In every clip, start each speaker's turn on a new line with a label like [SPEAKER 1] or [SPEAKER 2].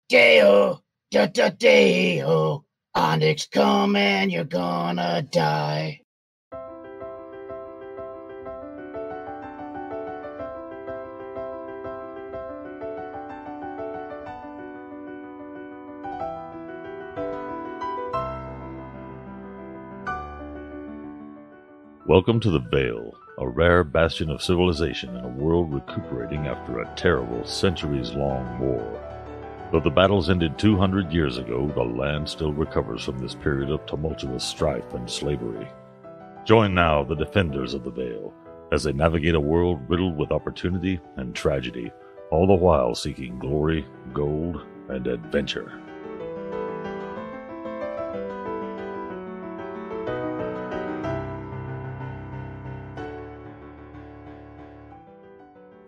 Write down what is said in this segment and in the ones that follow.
[SPEAKER 1] Deo, da-da-deo. Onyx come and you're gonna die.
[SPEAKER 2] Welcome to the Vale, a rare bastion of civilization in a world recuperating after a terrible, centuries-long war. Though the battles ended 200 years ago, the land still recovers from this period of tumultuous strife and slavery. Join now the defenders of the Vale as they navigate a world riddled with opportunity and tragedy, all the while seeking glory, gold, and adventure.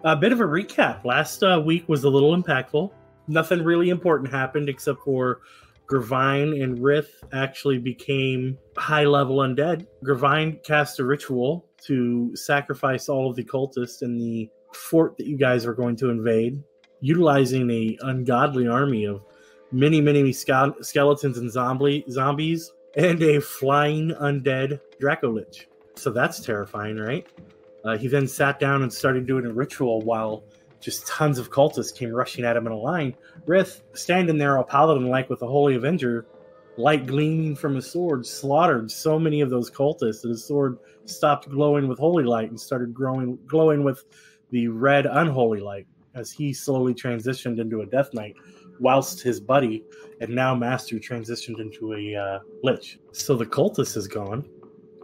[SPEAKER 3] A bit of a recap. Last week was a little impactful. Nothing really important happened except for Gravine and Rith actually became high-level undead. Gravine cast a ritual to sacrifice all of the cultists in the fort that you guys are going to invade, utilizing an ungodly army of many skeletons and zombies, and a flying undead Dracolich. So that's terrifying, right? He then sat down and started doing a ritual while just tons of cultists came rushing at him in a line. Rith, standing there all paladin-like with a Holy Avenger, light gleaming from his sword, slaughtered so many of those cultists that his sword stopped glowing with holy light and started glowing with the red unholy light as he slowly transitioned into a Death Knight, whilst his buddy and now master transitioned into a Lich. So the cultist is gone.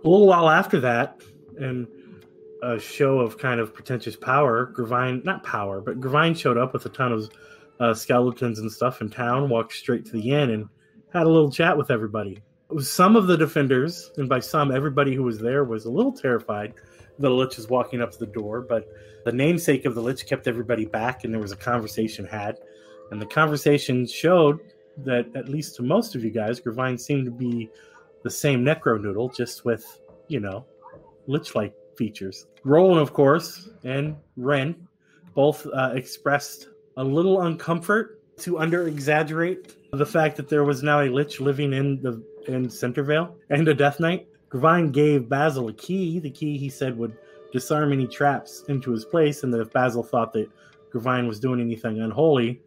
[SPEAKER 3] A little while after that, and a show of kind of pretentious power, Gravine showed up with a ton of skeletons and stuff in town, walked straight to the inn, and had a little chat with everybody. Some of the defenders, and by some, everybody who was there, was a little terrified that a Lich was walking up to the door, but the namesake of the Lich kept everybody back, and there was a conversation had. And the conversation showed that, at least to most of you guys, Gravine seemed to be the same Necro Noodle, just with, Lich-like features. Roland, of course, and Ren both expressed a little uncomfort to under-exaggerate the fact that there was now a Lich living in Centervale and a Death Knight. Gravine gave Basil a key. The key, he said, would disarm any traps into his place, and that if Basil thought that Gravine was doing anything unholy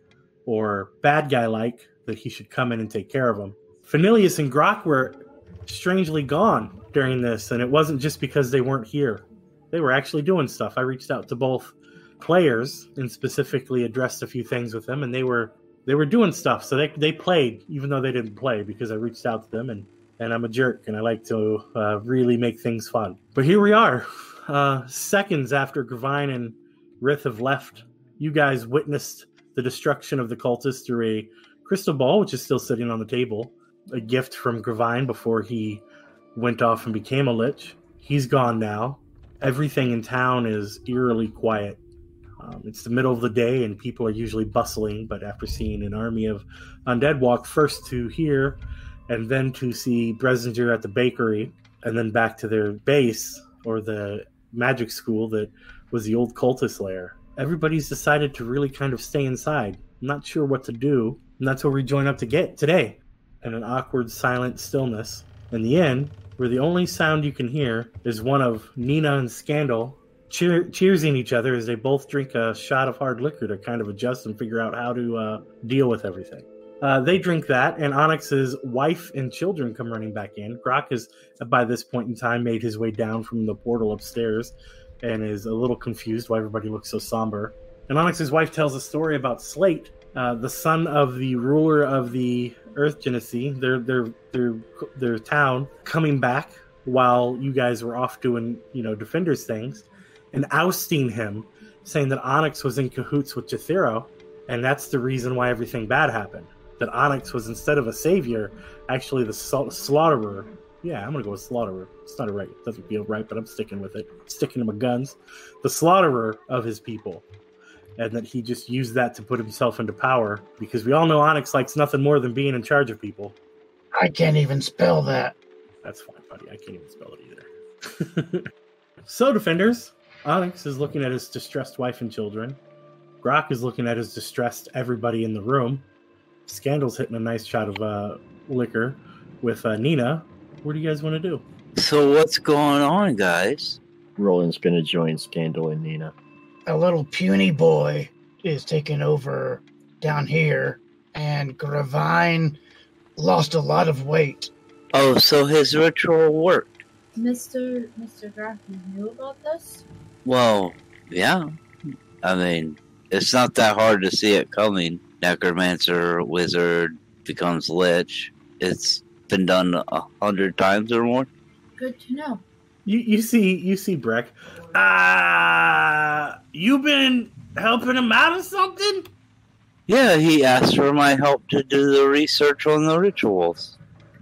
[SPEAKER 3] or bad guy-like, that he should come in and take care of him. Phanilius and Grok were strangely gone during this, and it wasn't just because they weren't here. They were actually doing stuff. I reached out to both players and specifically addressed a few things with them, and they were doing stuff. So they played, even though they didn't play, because I reached out to them, and I'm a jerk, and I like to really make things fun. But here we are, seconds after Gravine and Rith have left. You guys witnessed the destruction of the cultists through a crystal ball, which is still sitting on the table, a gift from Gravine before he went off and became a Lich. He's gone now. Everything in town is eerily quiet. It's the middle of the day and people are usually bustling, but after seeing an army of undead walk first to here and then to see Bresinger at the bakery and then back to their base or the magic school that was the old cultist lair, everybody's decided to really kind of stay inside. I'm not sure what to do, and that's what we join up to get today. And an awkward, silent stillness. In the inn, where the only sound you can hear is one of Nina and Scandal cheersing each other as they both drink a shot of hard liquor to kind of adjust and figure out how to deal with everything. They drink that, and Onyx's wife and children come running back in. Grok has, by this point in time, made his way down from the portal upstairs and is a little confused why everybody looks so somber. And Onyx's wife tells a story about Slate, the son of the ruler of the Earth Genesee, their town, coming back while you guys were off doing, Defenders things, and ousting him, saying that Onyx was in cahoots with Jethero, and that's the reason why everything bad happened. That Onyx was, instead of a savior, actually the slaughterer. Yeah, I'm going to go with slaughterer. It's not right. It doesn't feel right, but I'm sticking with it. Sticking to my guns. The slaughterer of his people. And that he just used that to put himself into power, because we all know Onyx likes nothing more than being in charge of people.
[SPEAKER 1] I can't even spell that.
[SPEAKER 3] That's fine, buddy. I can't even spell it either. So, Defenders, Onyx is looking at his distressed wife and children. Grok is looking at his distressed everybody in the room. Scandal's hitting a nice shot of liquor with Nina. What do you guys want to do?
[SPEAKER 4] So what's going on, guys?
[SPEAKER 5] Roland's going to join Scandal and Nina.
[SPEAKER 1] A little puny boy is taking over down here, and Gravine lost a lot of weight.
[SPEAKER 4] Oh, so his ritual worked.
[SPEAKER 6] Mr. Graff, you knew about this?
[SPEAKER 4] Well, yeah. I mean, it's not that hard to see it coming. Necromancer, wizard, becomes lich. It's been done 100 times or more.
[SPEAKER 6] Good to know.
[SPEAKER 3] You see Breck. You been helping him out or something?
[SPEAKER 4] Yeah, he asked for my help to do the research on the rituals.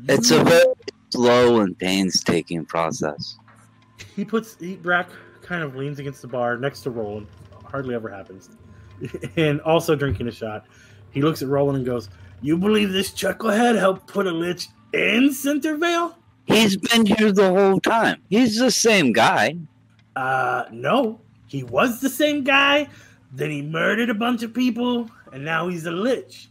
[SPEAKER 4] It's a very slow and painstaking process.
[SPEAKER 3] Breck kind of leans against the bar next to Roland. Hardly ever happens. And also drinking a shot. He looks at Roland and goes, "You believe this chucklehead helped put a lich in Centervale?"
[SPEAKER 4] He's been here the whole time. He's the same guy.
[SPEAKER 3] No. He was the same guy, then he murdered a bunch of people, and now he's a lich.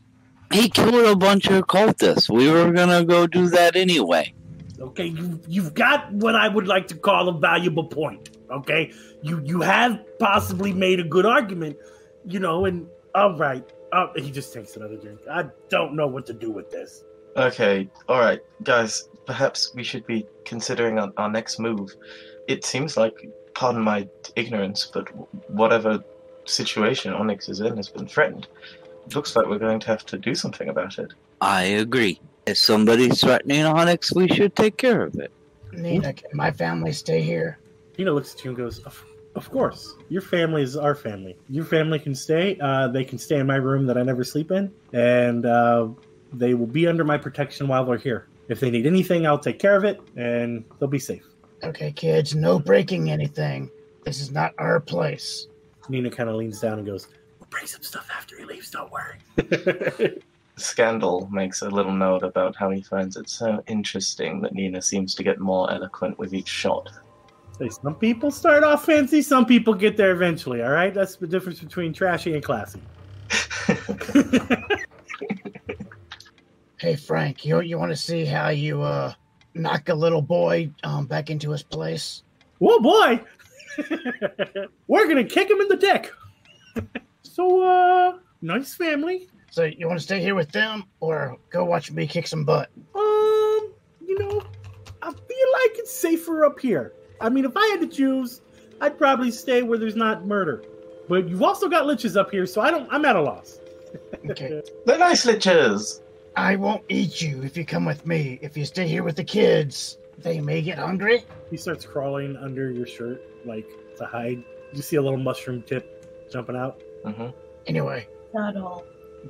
[SPEAKER 4] He killed a bunch of cultists. We were gonna go do that anyway.
[SPEAKER 3] Okay, you've got what I would like to call a valuable point, okay? You have possibly made a good argument, and all right. He just takes another drink. I don't know what to do with this.
[SPEAKER 7] Okay, alright, guys, perhaps we should be considering our next move. It seems like, pardon my ignorance, but whatever situation Onyx is in has been threatened. It looks like we're going to have to do something about it.
[SPEAKER 4] I agree. If somebody's threatening Onyx, we should take care of it.
[SPEAKER 1] Nina, can my family stay here?
[SPEAKER 3] Nina looks at you and goes, Of course. Your family is our family. Your family can stay. They can stay in my room that I never sleep in. And they will be under my protection while they're here. If they need anything, I'll take care of it, and they'll be safe.
[SPEAKER 1] Okay, kids, no breaking anything. This is not our place.
[SPEAKER 3] Nina kind of leans down and goes, "We'll break some stuff after he leaves, don't worry."
[SPEAKER 7] Scandal makes a little note about how he finds it so interesting that Nina seems to get more eloquent with each shot.
[SPEAKER 3] Hey, some people start off fancy, some people get there eventually, all right? That's the difference between trashy and classy.
[SPEAKER 1] Hey, Frank, you want to see how you knock a little boy back into his place?
[SPEAKER 3] Whoa, boy! We're going to kick him in the dick. So, nice family.
[SPEAKER 1] So you want to stay here with them or go watch me kick some butt?
[SPEAKER 3] I feel like it's safer up here. I mean, if I had to choose, I'd probably stay where there's not murder. But you've also got liches up here, so I'm at a loss.
[SPEAKER 1] Okay.
[SPEAKER 7] They're nice liches!
[SPEAKER 1] I won't eat you if you come with me. If you stay here with the kids, they may get hungry.
[SPEAKER 3] He starts crawling under your shirt, like, to hide. You see a little mushroom tip jumping out.
[SPEAKER 7] Mm-hmm.
[SPEAKER 1] Anyway.
[SPEAKER 6] Not all.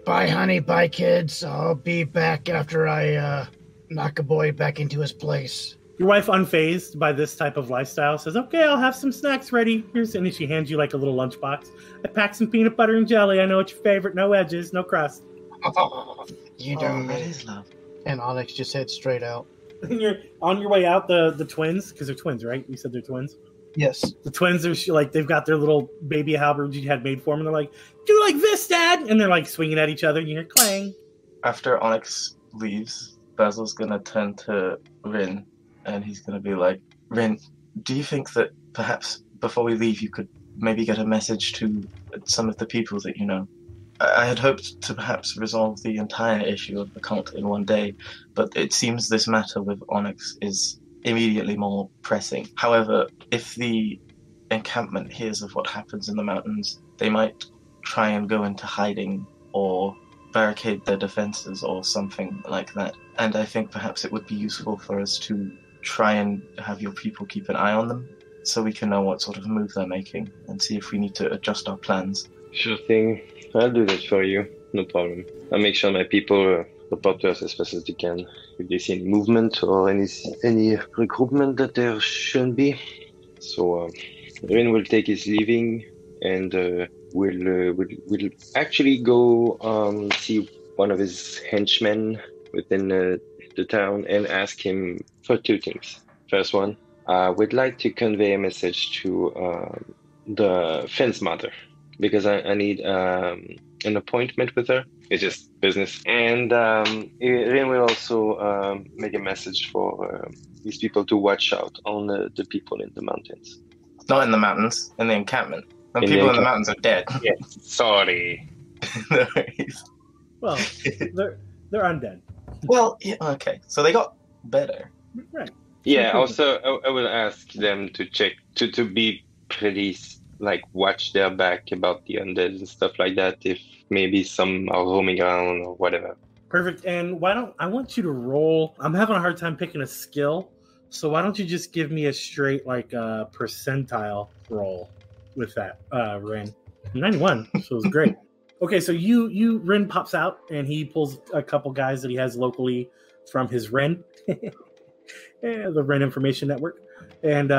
[SPEAKER 1] Bye, honey. Bye, kids. I'll be back after I knock a boy back into his place.
[SPEAKER 3] Your wife, unfazed by this type of lifestyle, says, "Okay, I'll have some snacks ready. And she hands you like a little lunchbox. I packed some peanut butter and jelly. I know it's your favorite. No edges, no crust."
[SPEAKER 1] You don't
[SPEAKER 7] that is love.
[SPEAKER 1] And Onyx just heads straight out.
[SPEAKER 3] And you're on your way out, the twins, because they're twins, right? You said they're twins?
[SPEAKER 1] Yes.
[SPEAKER 3] The twins are like, they've got their little baby halberds you had made for them, and they're like, "Do like this, Dad!" And they're like swinging at each other, and you hear clang.
[SPEAKER 7] After Onyx leaves, Basil's gonna turn to Rin, and he's gonna be like, "Rin, do you think that perhaps before we leave you could maybe get a message to some of the people that you know? I had hoped to perhaps resolve the entire issue of the cult in one day, but it seems this matter with Onyx is immediately more pressing. However, if the encampment hears of what happens in the mountains, they might try and go into hiding or barricade their defenses or something like that. And I think perhaps it would be useful for us to try and have your people keep an eye on them so we can know what sort of move they're making and see if we need to adjust our plans."
[SPEAKER 8] Sure thing. I'll do that for you. No problem. I'll make sure my people report to us as fast as they can if they see any movement or any recruitment that there shouldn't be. So Rin will take his leaving and we'll actually go see one of his henchmen within the town and ask him for two things. First one, we'd like to convey a message to the fence mother, because I need an appointment with her. It's just business. And Rin will also make a message for these people to watch out on the people in the mountains.
[SPEAKER 7] Not in the mountains, in the encampment. The people in the mountains are dead.
[SPEAKER 8] Yes, sorry.
[SPEAKER 7] No worries.
[SPEAKER 3] Well, they're undead.
[SPEAKER 7] Well, yeah, okay. So they got better.
[SPEAKER 3] Right.
[SPEAKER 8] Yeah, also, I will ask them to check, to be pretty, like, watch their back about the undead and stuff like that, if maybe some are roaming around or whatever.
[SPEAKER 3] Perfect. And I want you to roll. I'm having a hard time picking a skill, so why don't you just give me a straight, like, percentile roll with that, Rin. 91, so it's great. Okay, so Rin pops out, and he pulls a couple guys that he has locally from his Rin. The Ren Information Network, and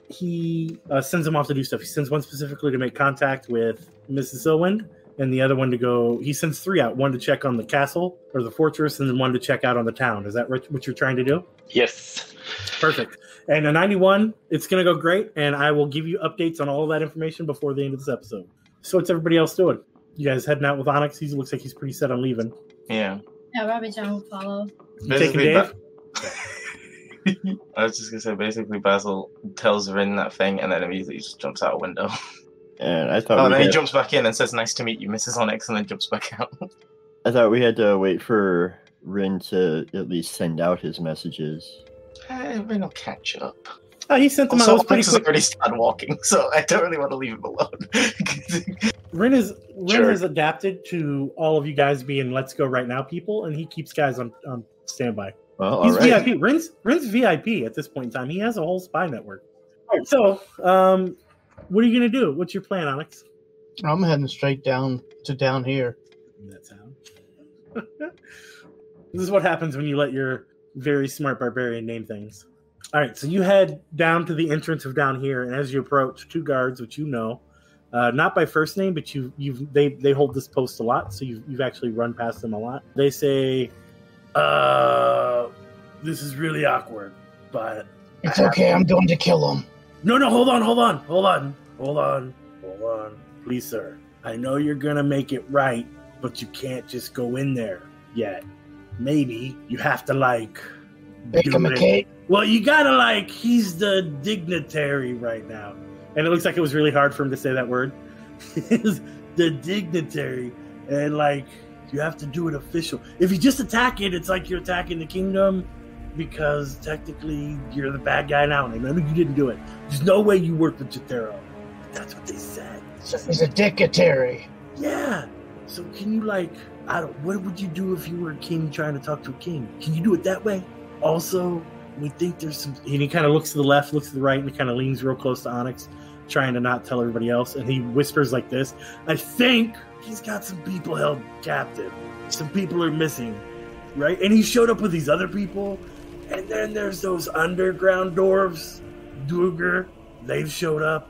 [SPEAKER 3] he sends them off to do stuff. He sends one specifically to make contact with Mrs. Silwind, and the other one to go. He sends 3 out: one to check on the castle or the fortress, and then one to check out on the town. Is that what you're trying to do?
[SPEAKER 8] Yes.
[SPEAKER 3] Perfect. And a 91, it's going to go great, and I will give you updates on all of that information before the end of this episode. So what's everybody else doing? You guys heading out with Onyx? He looks like he's pretty set on leaving.
[SPEAKER 7] Yeah.
[SPEAKER 6] Yeah, Robbie John will follow.
[SPEAKER 3] You taking Dave?
[SPEAKER 7] I was just gonna say, basically, Basil tells Rin that thing, and then immediately just jumps out a window.
[SPEAKER 5] And I thought.
[SPEAKER 7] Oh, and then he jumps back in and says, "Nice to meet you, Mrs. Onyx," and then jumps back out.
[SPEAKER 5] I thought we had to wait for Rin to at least send out his messages.
[SPEAKER 7] Rin will catch up.
[SPEAKER 3] Oh, he sent them
[SPEAKER 7] also,
[SPEAKER 3] out pretty
[SPEAKER 7] Onyx has
[SPEAKER 3] quick.
[SPEAKER 7] already started walking, so I don't really want to leave him alone.
[SPEAKER 3] Rin has adapted to all of you guys being "let's go right now" people, and he keeps guys on standby.
[SPEAKER 5] Well,
[SPEAKER 3] He's
[SPEAKER 5] all right.
[SPEAKER 3] VIP. Rin's VIP at this point in time. He has a whole spy network. All right, so what are you gonna do? What's your plan, Onyx?
[SPEAKER 1] I'm heading straight down to Downheer.
[SPEAKER 3] That sound. This is what happens when you let your very smart barbarian name things. All right, so you head down to the entrance of Downheer, and as you approach, 2 guards, which you know, not by first name, but they hold this post a lot, so you've actually run past them a lot. They say, this is really awkward, but
[SPEAKER 1] It's okay, I'm going to kill him.
[SPEAKER 3] No, hold on. Please, sir. I know you're gonna make it right, but you can't just go in there yet. Maybe you have to, like,
[SPEAKER 1] Bake him a cake.
[SPEAKER 3] well, you gotta, he's the dignitary right now. And it looks like it was really hard for him to say that word. The dignitary. And, you have to do it official. If you just attack it, it's like you're attacking the kingdom, because technically you're the bad guy now. And I know you didn't do it. There's no way you worked with Jethero. That's what they said.
[SPEAKER 1] So he's a dignitary.
[SPEAKER 3] Yeah. So can you, what would you do if you were a king trying to talk to a king? Can you do it that way? Also, we think there's some... And he kind of looks to the left, looks to the right, and he kind of leans real close to Onyx, trying to not tell everybody else. And he whispers like this, I think he's got some people held captive. Some people are missing, right? And he showed up with these other people. And then there's those underground dwarves, Duergar. They've showed up.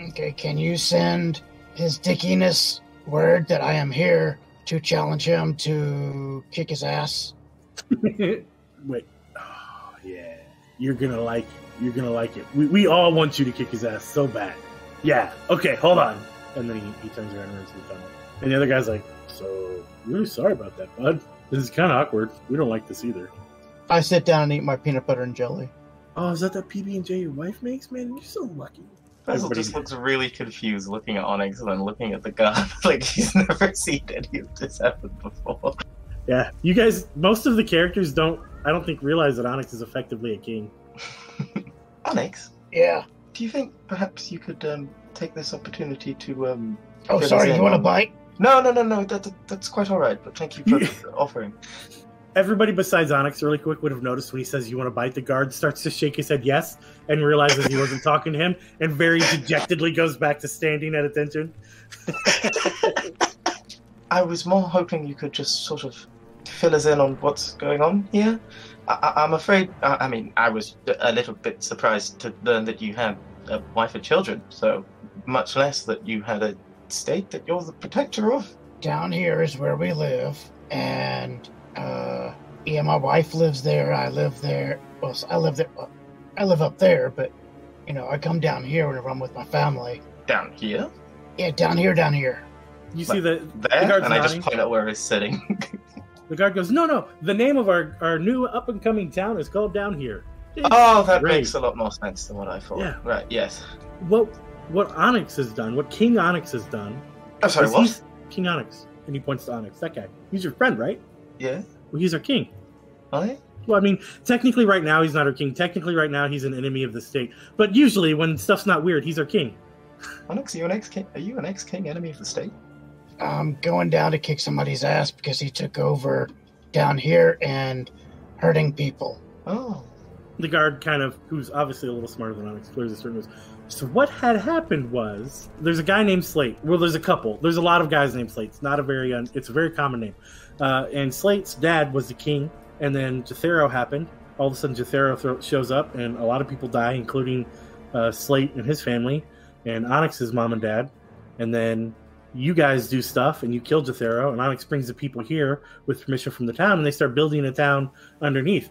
[SPEAKER 1] Okay, can you send his dickiness word that I am here to challenge him to kick his ass?
[SPEAKER 3] Wait. Oh, yeah. You're gonna like it. We all want you to kick his ass so bad. Yeah. Okay, hold on. And then he turns around and runs to the tunnel. And the other guy's like, so, really sorry about that, bud. This is kind of awkward. We don't like this either.
[SPEAKER 1] I sit down and eat my peanut butter and jelly.
[SPEAKER 3] Oh, is that PB&J your wife makes? Man, you're so lucky.
[SPEAKER 7] Basil just looks really confused looking at Onyx and then looking at the gun. Like he's never seen any of this happen before.
[SPEAKER 3] Yeah, you guys, most of the characters I don't think realize that Onyx is effectively a king.
[SPEAKER 7] Onyx?
[SPEAKER 1] Yeah.
[SPEAKER 7] Do you think perhaps you could take this opportunity to
[SPEAKER 1] Oh, sorry, you want a bite?
[SPEAKER 7] No, that's quite alright, but thank you for offering.
[SPEAKER 3] Everybody besides Onyx really quick would have noticed when he says you want to bite, the guard starts to shake his head yes and realizes he wasn't talking to him and very dejectedly goes back to standing at attention.
[SPEAKER 7] I was more hoping you could just sort of fill us in on what's going on here. I'm afraid, I was a little bit surprised to learn that you had a wife and children, so much less that you had a state that you're the protector of.
[SPEAKER 1] Downheer is where we live, and yeah, my wife lives there. I live there. Well, I live there. I live up there, but I come down here whenever I'm with my family.
[SPEAKER 7] Down here?
[SPEAKER 1] Yeah, down here.
[SPEAKER 3] You see the
[SPEAKER 7] There,
[SPEAKER 3] guard's
[SPEAKER 7] and I just
[SPEAKER 3] nodding.
[SPEAKER 7] point out where he's sitting.
[SPEAKER 3] The guard goes, no. The name of our new up-and-coming town is called Downheer.
[SPEAKER 7] Oh, that
[SPEAKER 3] Great.
[SPEAKER 7] makes a lot more sense than what I thought.
[SPEAKER 3] Yeah.
[SPEAKER 7] Right, yes.
[SPEAKER 3] What Onyx has done, what King Onyx has done...
[SPEAKER 7] I'm sorry,
[SPEAKER 3] is
[SPEAKER 7] what?
[SPEAKER 3] he's King Onyx. And he points to Onyx, that guy. He's your friend, right?
[SPEAKER 7] Yeah?
[SPEAKER 3] Well, he's our king.
[SPEAKER 7] Are they?
[SPEAKER 3] Well, I mean, technically right now he's not our king. Technically right now he's an enemy of the state. But usually when stuff's not weird, he's our king.
[SPEAKER 7] Onyx, are you an ex-king? Are you an ex-king enemy of the state?
[SPEAKER 1] I'm going down to kick somebody's ass because he took over down here and hurting people.
[SPEAKER 7] Oh.
[SPEAKER 3] The guard kind of, who's obviously a little smarter than Onyx, clears his throat. So what had happened was, there's a guy named Slate. Well, there's a couple. There's a lot of guys named Slate. It's not a very, it's a very common name. And Slate's dad was the king, and then Jethero happened. All of a sudden, Jethero shows up, and a lot of people die, including Slate and his family, and Onyx's mom and dad. And then you guys do stuff, and you kill Jethero, and Onyx brings the people here with permission from the town, and they start building a town underneath,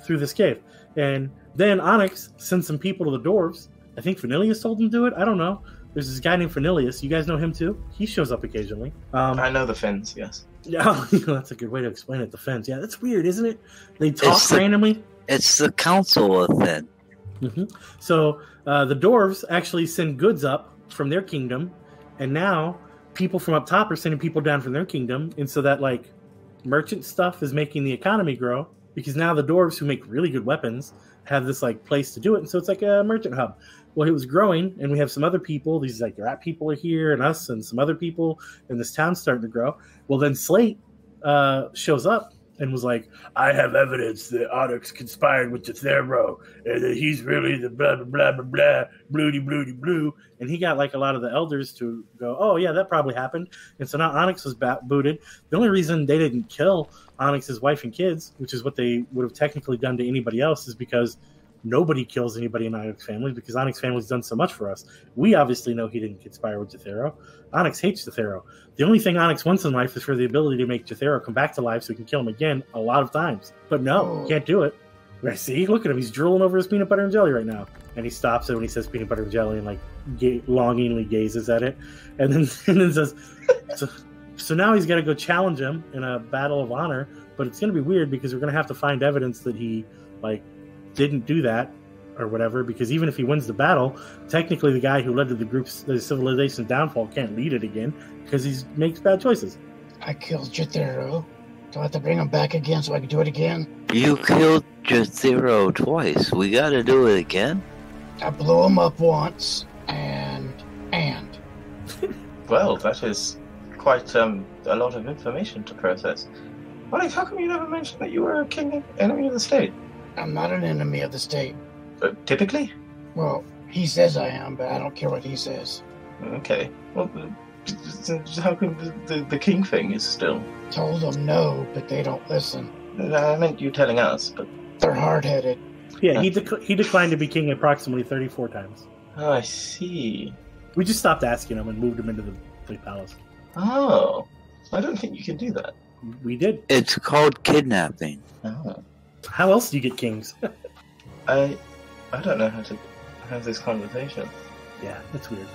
[SPEAKER 3] through this cave. And then Onyx sends some people to the dwarves. I think Fernilius told them to do it. I don't know. There's this guy named Fernilius. You guys know him too? He shows up occasionally.
[SPEAKER 7] I know the Finns, yes.
[SPEAKER 3] Yeah, that's a good way to explain it. The Finns. Yeah, that's weird, isn't it? They talk randomly.
[SPEAKER 4] It's the council of Finn.
[SPEAKER 3] Mm-hmm. So the dwarves actually send goods up from their kingdom, and now people from up top are sending people down from their kingdom, and so that merchant stuff is making the economy grow, because now the dwarves, who make really good weapons, have this place to do it, and so it's like a merchant hub. Well, it was growing, and we have some other people. These rat people are here, and us, and some other people, and this town's starting to grow. Well, then Slate shows up and was like, I have evidence that Onyx conspired with Jethero, and that he's really the blah, blah, blah, blah, blah, bloody, blue. And he got a lot of the elders to go, oh, yeah, that probably happened. And so now Onyx was booted. The only reason they didn't kill Onyx's wife and kids, which is what they would have technically done to anybody else, is because nobody kills anybody in Onyx family, because Onyx family's done so much for us. We obviously know he didn't conspire with Jethero. Onyx hates Jethero. The only thing Onyx wants in life is for the ability to make Jethero come back to life so he can kill him again a lot of times. But no, can't do it. See, look at him. He's drooling over his peanut butter and jelly right now. And he stops it when he says peanut butter and jelly and longingly gazes at it. And then says, so now he's got to go challenge him in a battle of honor. But it's going to be weird because we're going to have to find evidence that he didn't do that or whatever, because even if he wins the battle, technically the guy who led to the civilization's downfall can't lead it again because he makes bad choices.
[SPEAKER 1] I killed Jethero. Do I have to bring him back again so I can do it again?
[SPEAKER 4] You killed Jethero twice. We gotta do it again?
[SPEAKER 1] I blew him up once, and...
[SPEAKER 7] Well, that is quite a lot of information to process. Onyx, how come you never mentioned that you were a king enemy of the state?
[SPEAKER 1] I'm not an enemy of the state.
[SPEAKER 7] Typically?
[SPEAKER 1] Well, he says I am, but I don't care what he says.
[SPEAKER 7] Okay. Well, how come the king thing is still?
[SPEAKER 1] Told them no, but they don't listen.
[SPEAKER 7] I meant you telling us, but...
[SPEAKER 1] They're hard-headed.
[SPEAKER 3] Yeah, he declined to be king approximately 34 times.
[SPEAKER 7] Oh, I see.
[SPEAKER 3] We just stopped asking him and moved him into the palace.
[SPEAKER 7] Oh. I don't think you can do that.
[SPEAKER 3] We did.
[SPEAKER 4] It's called kidnapping.
[SPEAKER 7] Oh.
[SPEAKER 3] How else do you get kings?
[SPEAKER 7] I don't know how to have this conversation.
[SPEAKER 3] Yeah, that's weird.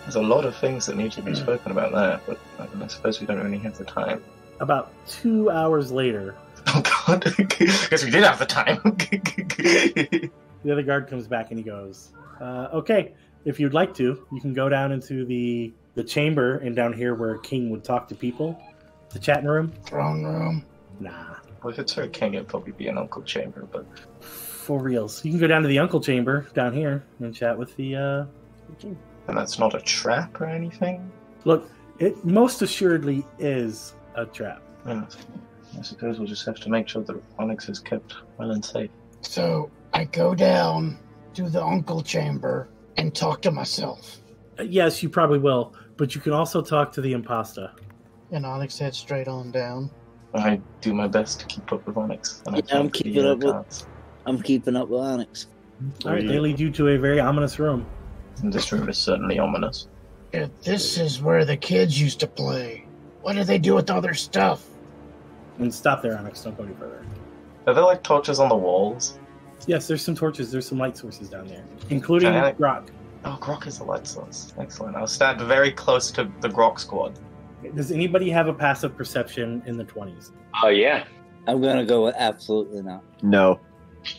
[SPEAKER 7] There's a lot of things that need to be spoken about there, but I suppose we don't really have the time.
[SPEAKER 3] About 2 hours later...
[SPEAKER 7] Oh, God. Because we did have the time.
[SPEAKER 3] The other guard comes back and he goes, okay, if you'd like to, you can go down into the chamber and down here where a king would talk to people. The chatting room.
[SPEAKER 1] Throne room.
[SPEAKER 3] Nah.
[SPEAKER 7] Well, if it's for a king, it'd probably be an uncle chamber, but...
[SPEAKER 3] For reals. You can go down to the uncle chamber down here and chat with the king.
[SPEAKER 7] And that's not a trap or anything?
[SPEAKER 3] Look, it most assuredly is a trap.
[SPEAKER 7] Yeah. I suppose we'll just have to make sure that Onyx is kept well and safe.
[SPEAKER 1] So I go down to the uncle chamber and talk to myself.
[SPEAKER 3] Yes, you probably will, but you can also talk to the imposter.
[SPEAKER 1] And Onyx heads straight on down.
[SPEAKER 7] I do my best to keep up with Onyx. And
[SPEAKER 4] I'm keeping up with Onyx.
[SPEAKER 3] All right, they lead you to a very ominous room.
[SPEAKER 7] And this room is certainly ominous.
[SPEAKER 1] Yeah, this is where the kids used to play. What do they do with all their stuff?
[SPEAKER 3] And stop there, Onyx. Don't go any further.
[SPEAKER 7] Are there torches on the walls?
[SPEAKER 3] Yes, there's some torches. There's some light sources down there, including Grok.
[SPEAKER 7] Oh, Grok is the light source. Excellent. I'll stand very close to the Grok squad.
[SPEAKER 3] Does anybody have a passive perception in the 20s?
[SPEAKER 8] Yeah.
[SPEAKER 4] I'm gonna go with absolutely not.
[SPEAKER 5] No.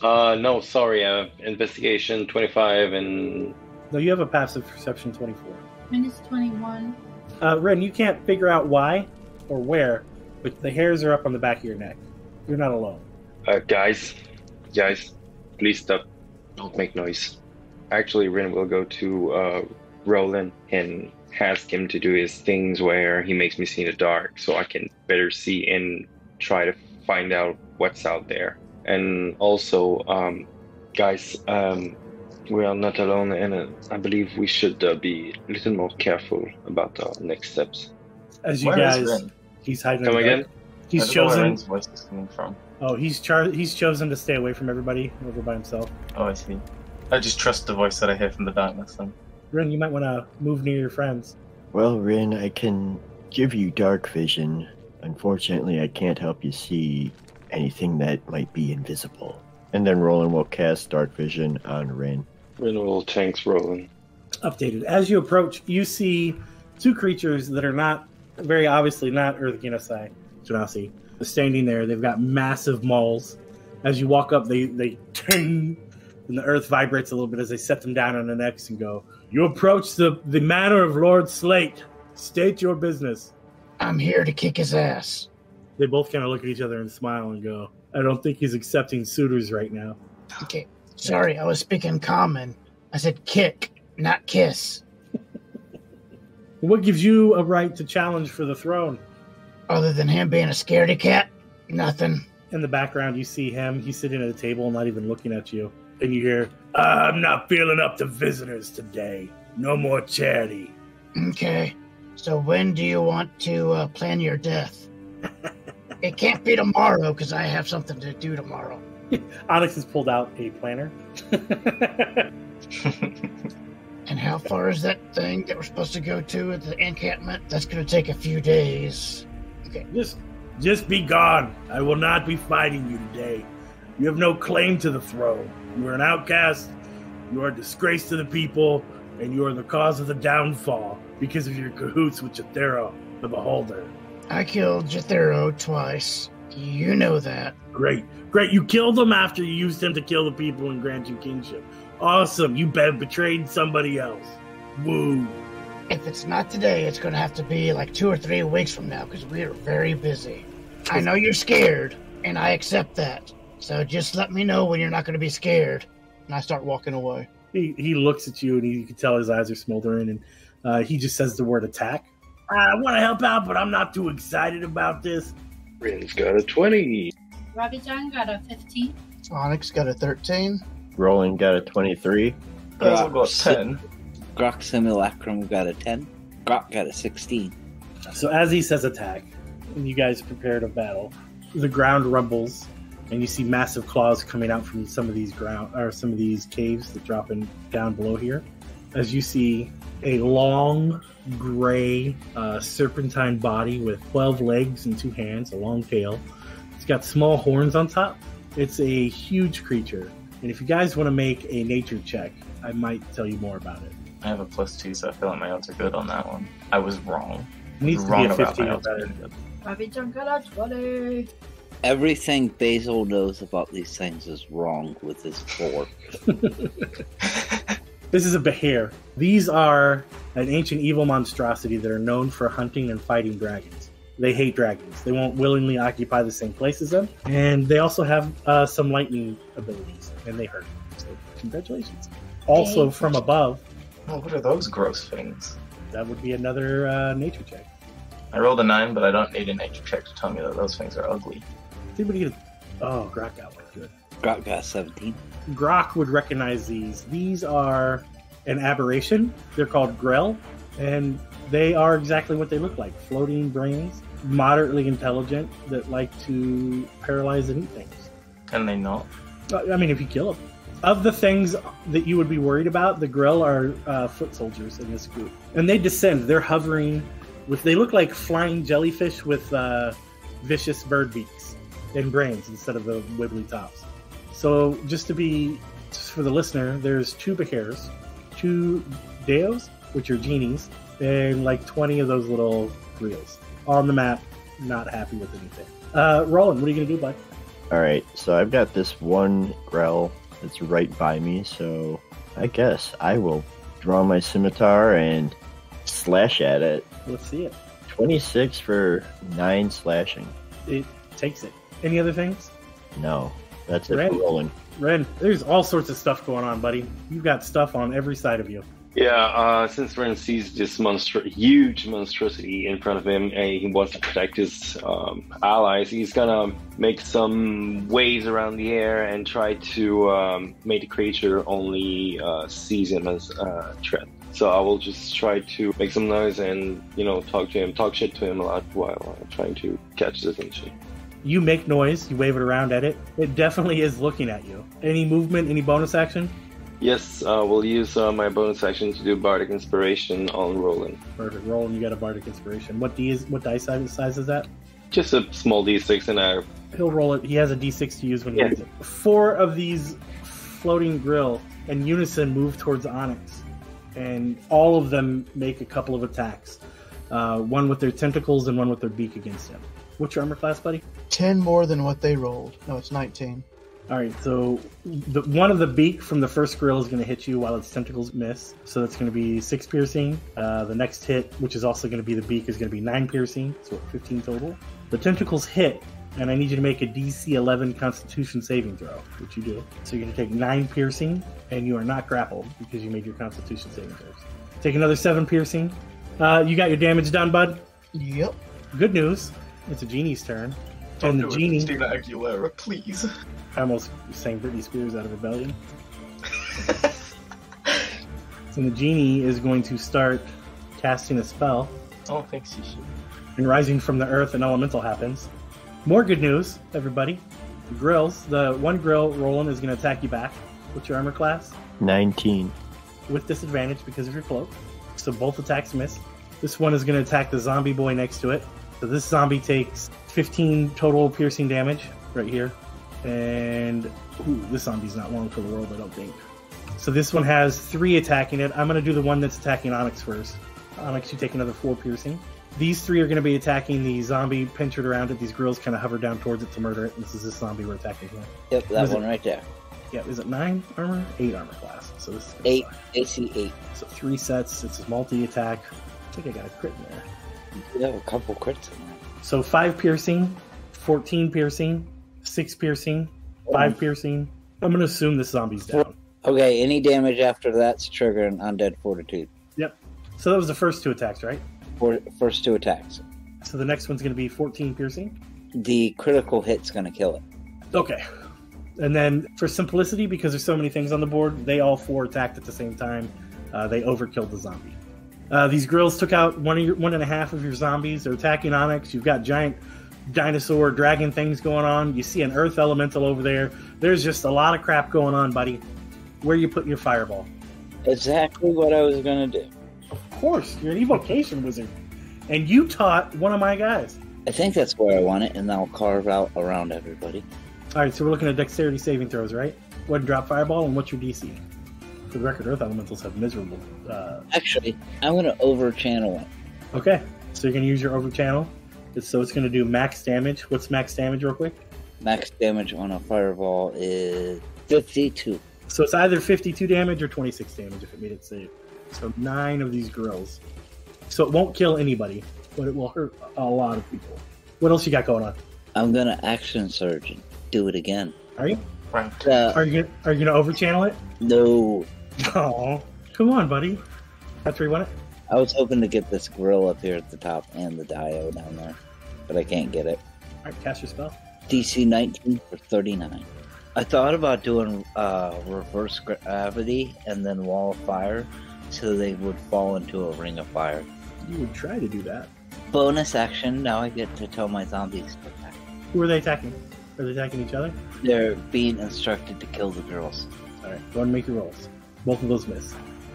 [SPEAKER 8] No, sorry. Investigation 25 and
[SPEAKER 3] No, you have a passive perception 24.
[SPEAKER 6] Minus 21.
[SPEAKER 3] Ren, you can't figure out why or where, but the hairs are up on the back of your neck. You're not alone.
[SPEAKER 8] guys, please stop. Don't make noise. Actually, Rin will go to Roland and ask him to do his things where he makes me see in the dark so I can better see and try to find out what's out there. And also, guys, we are not alone, and I believe we should be a little more careful about our next steps.
[SPEAKER 3] As you
[SPEAKER 7] Where is
[SPEAKER 3] guys,
[SPEAKER 7] Ren?
[SPEAKER 3] he's hiding.
[SPEAKER 8] Come
[SPEAKER 3] in the
[SPEAKER 8] again?
[SPEAKER 3] dark.
[SPEAKER 7] I
[SPEAKER 3] He's
[SPEAKER 7] don't know where
[SPEAKER 3] chosen.
[SPEAKER 7] Ren's voice is coming from.
[SPEAKER 3] Oh, he's chosen to stay away from everybody over by himself.
[SPEAKER 7] Oh, I see. I just trust the voice that I hear from the darkness then.
[SPEAKER 3] Ren, you might want to move near your friends.
[SPEAKER 5] Well, Rin, I can give you dark vision. Unfortunately, I can't help you see anything that might be invisible. And then Roland will cast dark vision on Rin.
[SPEAKER 8] Rin will thanks Roland.
[SPEAKER 3] Updated. As you approach, you see two creatures that are not, very obviously not Earth Genasi, standing there. They've got massive mauls. As you walk up, they ting, and the earth vibrates a little bit as they set them down on the necks and go, "You approach the manor of Lord Slate. State your business."
[SPEAKER 1] I'm here to kick his ass.
[SPEAKER 3] They both kind of look at each other and smile and go, "I don't think he's accepting suitors right now."
[SPEAKER 1] Okay, sorry, I was speaking common. I said kick, not kiss.
[SPEAKER 3] What gives you a right to challenge for the throne?
[SPEAKER 1] Other than him being a scaredy cat, nothing.
[SPEAKER 3] In the background, you see him. He's sitting at a table, not even looking at you. And you hear, "I'm not feeling up to visitors today. No more charity."
[SPEAKER 1] Okay, so when do you want to plan your death? It can't be tomorrow, because I have something to do tomorrow.
[SPEAKER 3] Onyx has pulled out a planner.
[SPEAKER 1] And how far is that thing that we're supposed to go to at the encampment? That's going to take a few days. Okay.
[SPEAKER 3] Just be gone. I will not be fighting you today. You have no claim to the throne. You are an outcast. You are a disgrace to the people, and you are the cause of the downfall because of your cahoots with Jethero, the Beholder.
[SPEAKER 1] I killed Jethero twice. You know that.
[SPEAKER 3] Great. You killed him after you used him to kill the people and grant you kingship. Awesome. You betrayed somebody else. Woo.
[SPEAKER 1] If it's not today, it's going to have to be like 2 or 3 weeks from now because we are very busy. I know you're scared, and I accept that. So just let me know when you're not going to be scared. And I start walking away.
[SPEAKER 3] He looks at you, and you can tell his eyes are smoldering, and he just says the word attack. I want to help out, but I'm not too excited about this.
[SPEAKER 8] Rin's got a 20.
[SPEAKER 6] Rabijan got a 15.
[SPEAKER 1] Onyx got a 13.
[SPEAKER 5] Roland got a 23.
[SPEAKER 7] Basil got 10.
[SPEAKER 4] Grok Simulacrum got a 10. Grok got a 16.
[SPEAKER 3] So as he says attack, and you guys prepare to battle, the ground rumbles, and you see massive claws coming out from some of these caves that drop in down below here. As you see a long, gray, serpentine body with 12 legs and 2 hands, a long tail. It's got small horns on top. It's a huge creature. And if you guys want to make a nature check, I might tell you more about it.
[SPEAKER 7] I have a +2, so I feel like my odds are good on that one. I was wrong.
[SPEAKER 3] It needs to be a 15 or better.
[SPEAKER 6] Rabijan got a 20.
[SPEAKER 4] Everything Basil knows about these things is wrong with his fork.
[SPEAKER 3] This is a Downheer. These are an ancient evil monstrosity that are known for hunting and fighting dragons. They hate dragons. They won't willingly occupy the same place as them. And they also have some lightning abilities, and they hurt. So congratulations. Also from above,
[SPEAKER 7] Oh, what are those gross things?
[SPEAKER 3] that would be another nature check.
[SPEAKER 7] I rolled a 9, but I don't need a nature check to tell me that those things are ugly.
[SPEAKER 3] Anybody get Oh, Grok got one. Good.
[SPEAKER 4] Grok got 17.
[SPEAKER 3] Grok would recognize these. These are an aberration. They're called Grell, and they are exactly what they look like. Floating brains, moderately intelligent, that like to paralyze and eat things.
[SPEAKER 7] Can they not?
[SPEAKER 3] I mean, if you kill them. Of the things that you would be worried about, the Grell are foot soldiers in this group. And they descend. They're hovering with, they look like flying jellyfish with vicious bird beaks and brains instead of the wibbly tops. So just for the listener, there's 2 Downheers, 2 Deos, which are genies, and like 20 of those little reels on the map. Not happy with anything. Roland, what are you gonna do, bud?
[SPEAKER 5] All right, so I've got this one Grell that's right by me, so I guess I will draw my scimitar and slash at it.
[SPEAKER 3] Let's see it.
[SPEAKER 5] 26 for 9 slashing.
[SPEAKER 3] It takes it. Any other things?
[SPEAKER 5] No, that's it
[SPEAKER 3] Ren.
[SPEAKER 5] for rolling.
[SPEAKER 3] Ren, there's all sorts of stuff going on, buddy. You've got stuff on every side of you.
[SPEAKER 8] Yeah, since Ren sees this huge monstrosity in front of him and he wants to protect his allies, he's gonna make some waves around the air and try to make the creature only sees him as a threat. So I will just try to make some noise and, talk shit to him a lot while trying to catch his attention.
[SPEAKER 3] You make noise, you wave it around at it. It definitely is looking at you. Any movement, any bonus action?
[SPEAKER 8] Yes, we'll use my bonus action to do Bardic Inspiration on Roland.
[SPEAKER 3] Perfect. Roland, you got a Bardic Inspiration. What dice size is that?
[SPEAKER 8] Just a small d6 and
[SPEAKER 3] He'll roll it. He has a d6 to use when he needs it. 4 of these floating grill in unison move towards Onyx. And all of them make a couple of attacks. One with their tentacles and one with their beak against him. What's your armor class, buddy?
[SPEAKER 9] 10 more than what they rolled. No, it's 19.
[SPEAKER 3] All right, so one of the beak from the first grill is going to hit you while its tentacles miss. So that's going to be 6 piercing. The next hit, which is also going to be the beak, is going to be 9 piercing. So 15 total. The tentacles hit, and I need you to make a DC 11 Constitution saving throw, which you do. So you're going to take 9 piercing, and you are not grappled because you made your Constitution saving throws. Take another 7 piercing. You got your damage done, bud?
[SPEAKER 9] Yep.
[SPEAKER 3] Good news. It's a genie's turn.
[SPEAKER 7] Don't
[SPEAKER 3] And
[SPEAKER 7] do
[SPEAKER 3] the
[SPEAKER 7] it,
[SPEAKER 3] genie...
[SPEAKER 7] Christina Aguilera, please.
[SPEAKER 3] I almost sang Britney Spears out of Rebellion. So the genie is going to start casting a spell,
[SPEAKER 7] Oh, thanks, you should.
[SPEAKER 3] and rising from the earth, an elemental happens. More good news, everybody. The grills, the one grill, Roland, is going to attack you back. What's your armor class?
[SPEAKER 5] 19.
[SPEAKER 3] With disadvantage because of your cloak. So both attacks miss. This one is going to attack the zombie boy next to it. So this zombie takes 15 total piercing damage right here. And this zombie's not long for the world, I don't think. So this one has 3 attacking it. I'm going to do the one that's attacking Onyx first. Onyx, you take another 4 piercing. These 3 are going to be attacking the zombie pinchered around it. These grills kind of hover down towards it to murder it. This is this zombie we're attacking here.
[SPEAKER 4] Yep, that one right there.
[SPEAKER 3] Yeah, is it 9 armor? 8 armor class. So this is
[SPEAKER 4] 8,
[SPEAKER 3] suck.
[SPEAKER 4] AC 8.
[SPEAKER 3] So 3 sets. It's a multi-attack. I think I got a crit in there.
[SPEAKER 4] You have a couple crits in there.
[SPEAKER 3] So 5 piercing, 14 piercing, 6 piercing, 5 piercing. I'm going to assume this zombie's down.
[SPEAKER 4] Okay, any damage after that's triggering undead fortitude.
[SPEAKER 3] Yep. So that was the first 2 attacks, right?
[SPEAKER 4] First 2 attacks.
[SPEAKER 3] So the next one's going to be 14 piercing.
[SPEAKER 4] The critical hit's going to kill it.
[SPEAKER 3] Okay. And then for simplicity, because there's so many things on the board, they all 4 attacked at the same time. They overkilled the zombie. These grills took out 1.5 of your zombies. They're attacking Onyx. You've got giant dinosaur dragon things going on. You see an earth elemental over there. There's just a lot of crap going on, buddy. Where are you putting your fireball?
[SPEAKER 4] Exactly what I was going to do.
[SPEAKER 3] Of course, you're an evocation wizard. And you taught one of my guys.
[SPEAKER 4] I think that's where I want it, and I'll carve out around everybody.
[SPEAKER 3] All right, so we're looking at dexterity saving throws, right? Go ahead and drop fireball, and what's your DC? For the record, earth elementals have miserable...
[SPEAKER 4] Actually, I'm going to over-channel it.
[SPEAKER 3] Okay, so you're going to use your overchannel. So it's going to do max damage. What's max damage real quick?
[SPEAKER 4] Max damage on a fireball is 52.
[SPEAKER 3] So it's either 52 damage or 26 damage if it made it save. So 9 of these grills. So it won't kill anybody, but it will hurt a lot of people. What else you got going on?
[SPEAKER 4] I'm going to action surge and do it again.
[SPEAKER 3] Are you?
[SPEAKER 7] Right.
[SPEAKER 3] Are you going to overchannel it?
[SPEAKER 4] No.
[SPEAKER 3] Oh, come on, buddy. That's where you want it?
[SPEAKER 4] I was hoping to get this grill up here at the top and the dio down there, but I can't get it.
[SPEAKER 3] All right, cast your spell.
[SPEAKER 4] DC 19 for 39. I thought about doing reverse gravity and then wall of fire so they would fall into a ring of fire.
[SPEAKER 3] You would try to do that.
[SPEAKER 4] Bonus action, now I get to tell my zombies to attack.
[SPEAKER 3] Who are they attacking? Are they attacking each other?
[SPEAKER 4] They're being instructed to kill the girls.
[SPEAKER 3] All right, go ahead and make your rolls. Both of those miss.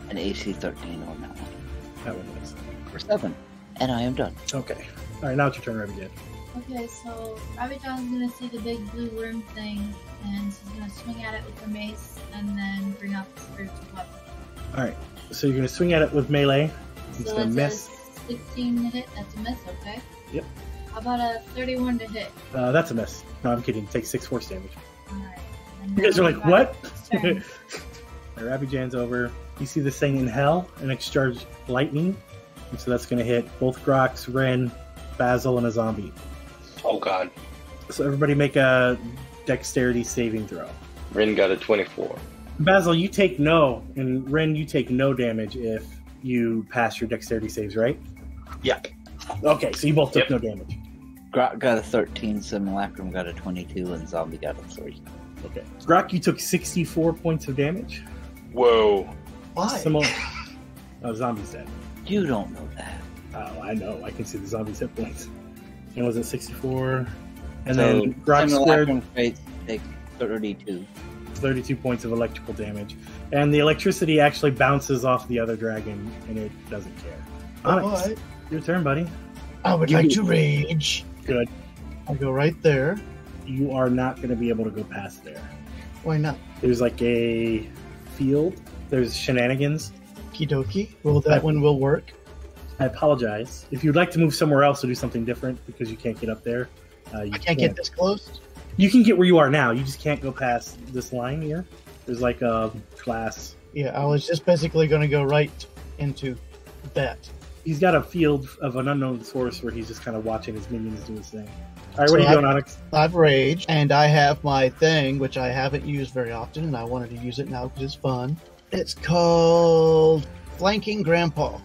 [SPEAKER 4] An AC 13 on that one.
[SPEAKER 3] That one miss.
[SPEAKER 4] For 7. And I am done.
[SPEAKER 3] Okay. All right, now it's your turn, Rabbit.
[SPEAKER 6] Okay, so Rabbit John's gonna see the big blue worm thing, and she's gonna swing at it with her mace, and then bring out the spiritual weapon.
[SPEAKER 3] All right, so you're going to swing at it with melee. It's
[SPEAKER 6] So
[SPEAKER 3] going to
[SPEAKER 6] it's
[SPEAKER 3] miss.
[SPEAKER 6] a 16 to hit. That's a miss, okay?
[SPEAKER 3] Yep.
[SPEAKER 6] How about a 31 to hit?
[SPEAKER 3] That's a miss. No, I'm kidding. Take 6 force damage.
[SPEAKER 6] Alright.
[SPEAKER 3] You guys are like, what? Rabijan's over. You see this thing in hell and discharge lightning. And so that's going to hit both Grox, Ren, Basil, and a zombie.
[SPEAKER 8] Oh god.
[SPEAKER 3] So everybody make a dexterity saving throw.
[SPEAKER 8] Rin got a 24.
[SPEAKER 3] Basil, you take no, and Ren, you take no damage if you pass your dexterity saves, right?
[SPEAKER 7] Yeah.
[SPEAKER 3] Okay, so you both took no damage.
[SPEAKER 4] Grok got a 13, Simulacrum got a 22, and Zombie got a 3.
[SPEAKER 3] Okay. Grok, you took 64 points of damage.
[SPEAKER 8] Whoa.
[SPEAKER 7] Why?
[SPEAKER 3] Zombie's dead.
[SPEAKER 4] You don't know that.
[SPEAKER 3] Oh, I know. I can see the zombie's hit points. And was it 64? And
[SPEAKER 4] So,
[SPEAKER 3] then Grok squared
[SPEAKER 4] Simulacrum fates take 32.
[SPEAKER 3] 32 points of electrical damage. And the electricity actually bounces off the other dragon, and it doesn't care. Onyx,
[SPEAKER 1] Alright.
[SPEAKER 3] your turn, buddy.
[SPEAKER 1] I would like to rage.
[SPEAKER 3] Good.
[SPEAKER 1] I'll go right there.
[SPEAKER 3] You are not going to be able to go past there.
[SPEAKER 1] Why not?
[SPEAKER 3] There's like a field. There's shenanigans.
[SPEAKER 1] Kidoki. Well, that one will work.
[SPEAKER 3] I apologize. If you'd like to move somewhere else to do something different because you can't get up there, you
[SPEAKER 1] I can't get this close.
[SPEAKER 3] You can get where you are now. You just can't go past this line here. There's like a glass.
[SPEAKER 1] Yeah, I was just basically going to go right into that.
[SPEAKER 3] He's got a field of an unknown source where he's just kind of watching his minions do his thing. All right,
[SPEAKER 1] So
[SPEAKER 3] what are you doing, Onyx?
[SPEAKER 1] I've raged, and I have my thing, which I haven't used very often, and I wanted to use it now because it's fun. It's called Flanking Grandpa.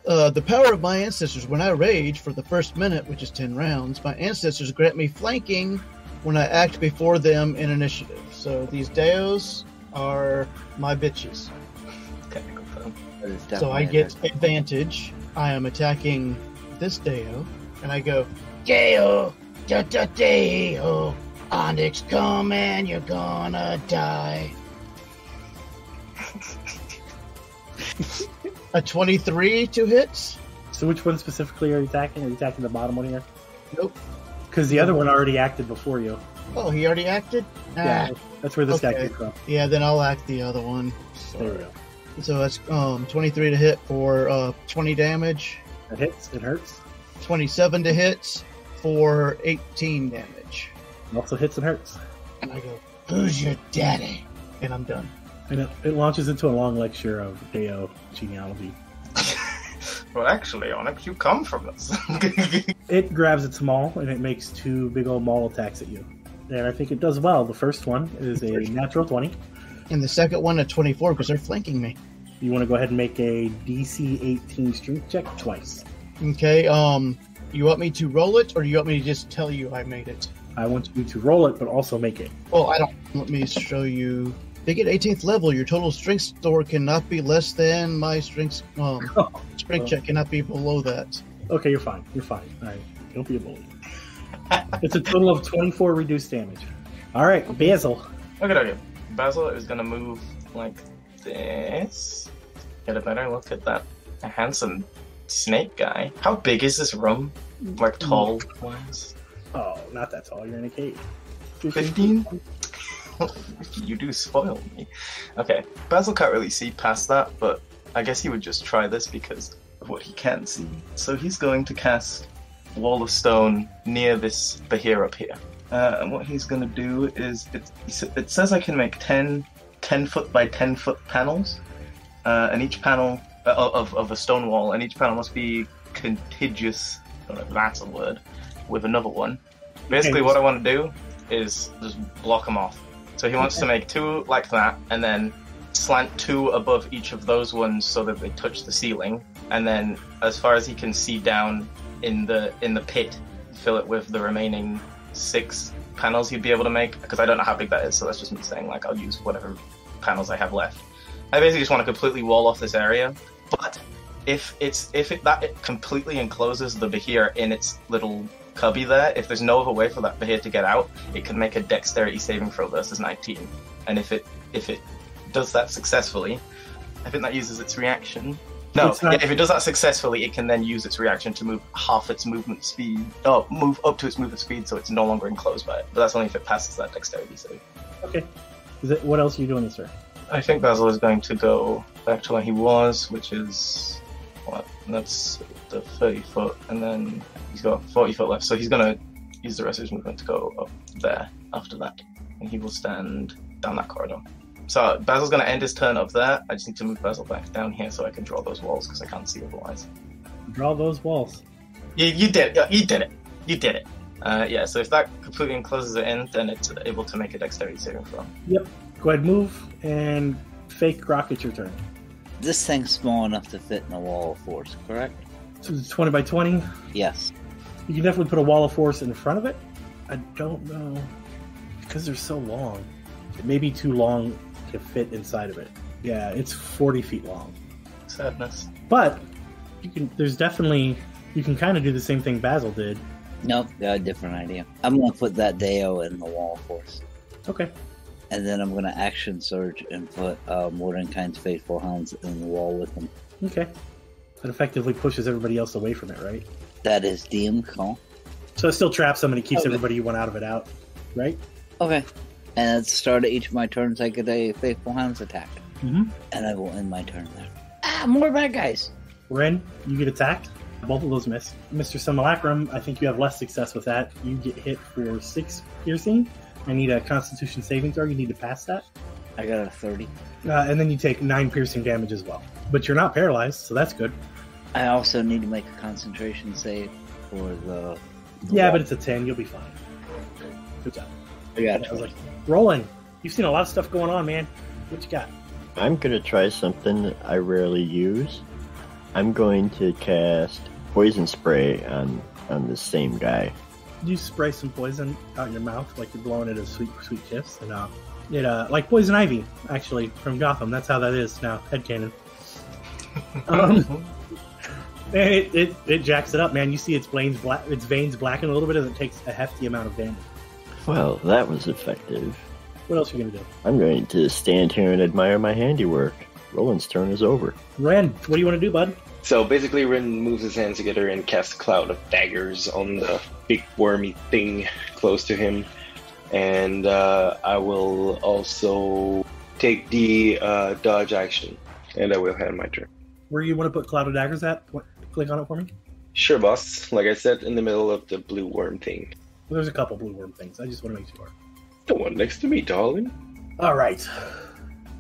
[SPEAKER 1] The power of my ancestors. When I rage for the first minute, which is 10 rounds, my ancestors grant me flanking when I act before them in initiative. So these Deos are my bitches.
[SPEAKER 7] Technical term.
[SPEAKER 1] So I get advantage. I am attacking this Deo, and I go, Deo, Deo, Onyx come and you're gonna die. A 23 to hit?
[SPEAKER 3] So which one specifically are you attacking? Are you attacking the bottom one here?
[SPEAKER 1] Nope.
[SPEAKER 3] Because the other one already acted before you.
[SPEAKER 1] Oh, he already acted?
[SPEAKER 3] Yeah, that's where this guy
[SPEAKER 1] okay.
[SPEAKER 3] came from.
[SPEAKER 1] Yeah, then I'll act the other one.
[SPEAKER 3] There we go.
[SPEAKER 1] So that's 23 to hit for 20 damage.
[SPEAKER 3] It hits. It hurts.
[SPEAKER 1] 27 to hit for 18 damage.
[SPEAKER 3] It also hits and hurts.
[SPEAKER 1] And I go, who's your daddy? And I'm done.
[SPEAKER 3] And it launches into a long lecture of Deo genealogy.
[SPEAKER 7] Well, actually, Onyx, you come from us.
[SPEAKER 3] It grabs its maul, and it makes 2 big old maul attacks at you. And I think it does well. The first one is a natural 20.
[SPEAKER 1] And the second one a 24 because they're flanking me.
[SPEAKER 3] You want to go ahead and make a DC 18 strength check twice.
[SPEAKER 1] Okay, you want me to roll it, or do you want me to just tell you I made it?
[SPEAKER 3] I want you to roll it, but also make it.
[SPEAKER 1] Oh, I don't. Let me show you. They get 18th level. Your total strength score cannot be less than my strength. Strength check cannot be below that.
[SPEAKER 3] Okay, you're fine. You're fine. All right, don't be a bully. It's a total of 24 reduced damage. All right, Basil.
[SPEAKER 7] Okay. Basil is gonna move like this. Get a better look at that handsome snake guy. How big is this room? Like tall wise?
[SPEAKER 3] Oh, not that tall. You're in a cave.
[SPEAKER 7] 15? You do spoil me. Okay, Basil can't really see past that, but I guess he would just try this because of what he can see. So he's going to cast Wall of Stone near this Bahir up here. And what he's going to do is, it says I can make 10 foot by 10 foot panels, and each panel of a stone wall, and each panel must be contiguous, I don't know if that's a word, with another one. Basically what I want to do is just block them off. So he wants to make 2 like that, and then slant 2 above each of those ones so that they touch the ceiling, and then as far as he can see down in the pit, fill it with the remaining 6 panels he'd be able to make, because I don't know how big that is, so that's just me saying like I'll use whatever panels I have left. I basically just want to completely wall off this area, but if it completely encloses the Bahir in its little cubby there, if there's no other way for that Bahir to get out, it can make a dexterity saving throw versus 19. And if it does that successfully, I think that uses its reaction. No, if it does that successfully, it can then use its reaction to move half its movement speed. Oh, move up to its movement speed, so it's no longer enclosed by it. But that's only if it passes that dexterity save.
[SPEAKER 3] Okay. What else are you doing this turn?
[SPEAKER 7] I think Basil is going to go back to where he was, which is what? And that's the 30 foot, and then he's got 40 foot left. So he's gonna use the rest of his movement to go up there after that, and he will stand down that corridor. So Basil's gonna end his turn up there. I just need to move Basil back down here so I can draw those walls because I can't see otherwise.
[SPEAKER 3] Draw those walls.
[SPEAKER 7] You did it. You did it. You did it. Yeah. So if that completely encloses it in, then it's able to make a dexterity saving throw.
[SPEAKER 3] Yep. Go ahead, move, and fake Grok, it's your turn.
[SPEAKER 4] This thing's small enough to fit in a wall of force, correct?
[SPEAKER 3] So it's 20 by 20.
[SPEAKER 4] Yes.
[SPEAKER 3] You can definitely put a wall of force in front of it. I don't know. Because they're so long. It may be too long to fit inside of it. Yeah, it's 40 feet long.
[SPEAKER 7] Sadness.
[SPEAKER 3] But you can kind of do the same thing Basil did.
[SPEAKER 4] Nope, got a different idea. I'm going to put that Deo in the wall of force.
[SPEAKER 3] Okay.
[SPEAKER 4] And then I'm going to action surge and put Mordenkainen's Faithful Hounds in the wall with them.
[SPEAKER 3] Okay. That effectively pushes everybody else away from it, right?
[SPEAKER 4] That is DM call.
[SPEAKER 3] So it still traps them and it keeps everybody you want out of it out, right?
[SPEAKER 4] Okay. And at the start of each of my turns, I get a Faithful Hounds attack.
[SPEAKER 3] Mm-hmm.
[SPEAKER 4] And I will end my turn there. More bad guys.
[SPEAKER 3] Ren, you get attacked. Both of those miss. Mr. Simulacrum, I think you have less success with that. You get hit for 6 piercing. I need a Constitution saving throw. You need to pass that.
[SPEAKER 4] I got a 30.
[SPEAKER 3] And then you take 9 piercing damage as well. But you're not paralyzed, so that's good.
[SPEAKER 4] I also need to make a concentration save for the
[SPEAKER 3] yeah,
[SPEAKER 4] wall.
[SPEAKER 3] but it's a 10. You'll be fine. Good job.
[SPEAKER 4] I got
[SPEAKER 3] I was like, Roland, you've seen a lot of stuff going on, man. What you got?
[SPEAKER 5] I'm going to try something I rarely use. I'm going to cast Poison Spray on the same guy.
[SPEAKER 3] You spray some poison out your mouth like you're blowing it as sweet, sweet kiss. And it like Poison Ivy, actually, from Gotham. That's how that is now, headcanon. And it jacks it up, man. You see its veins blacken a little bit as it takes a hefty amount of damage.
[SPEAKER 5] Well, that was effective.
[SPEAKER 3] What else are you going to do?
[SPEAKER 5] I'm going to stand here and admire my handiwork. Roland's turn is over.
[SPEAKER 3] Ren, what do you want to do, bud?
[SPEAKER 8] So basically, Rin moves his hands together and casts a cloud of daggers on the big wormy thing close to him. And I will also take the dodge action, and I will hand my turn.
[SPEAKER 3] Where you want to put Cloud of Daggers at? Click on it for me.
[SPEAKER 8] Sure, boss. Like I said, in the middle of the blue worm thing.
[SPEAKER 3] Well, there's a couple blue worm things. I just want to make sure.
[SPEAKER 8] The one next to me, darling.
[SPEAKER 3] All right.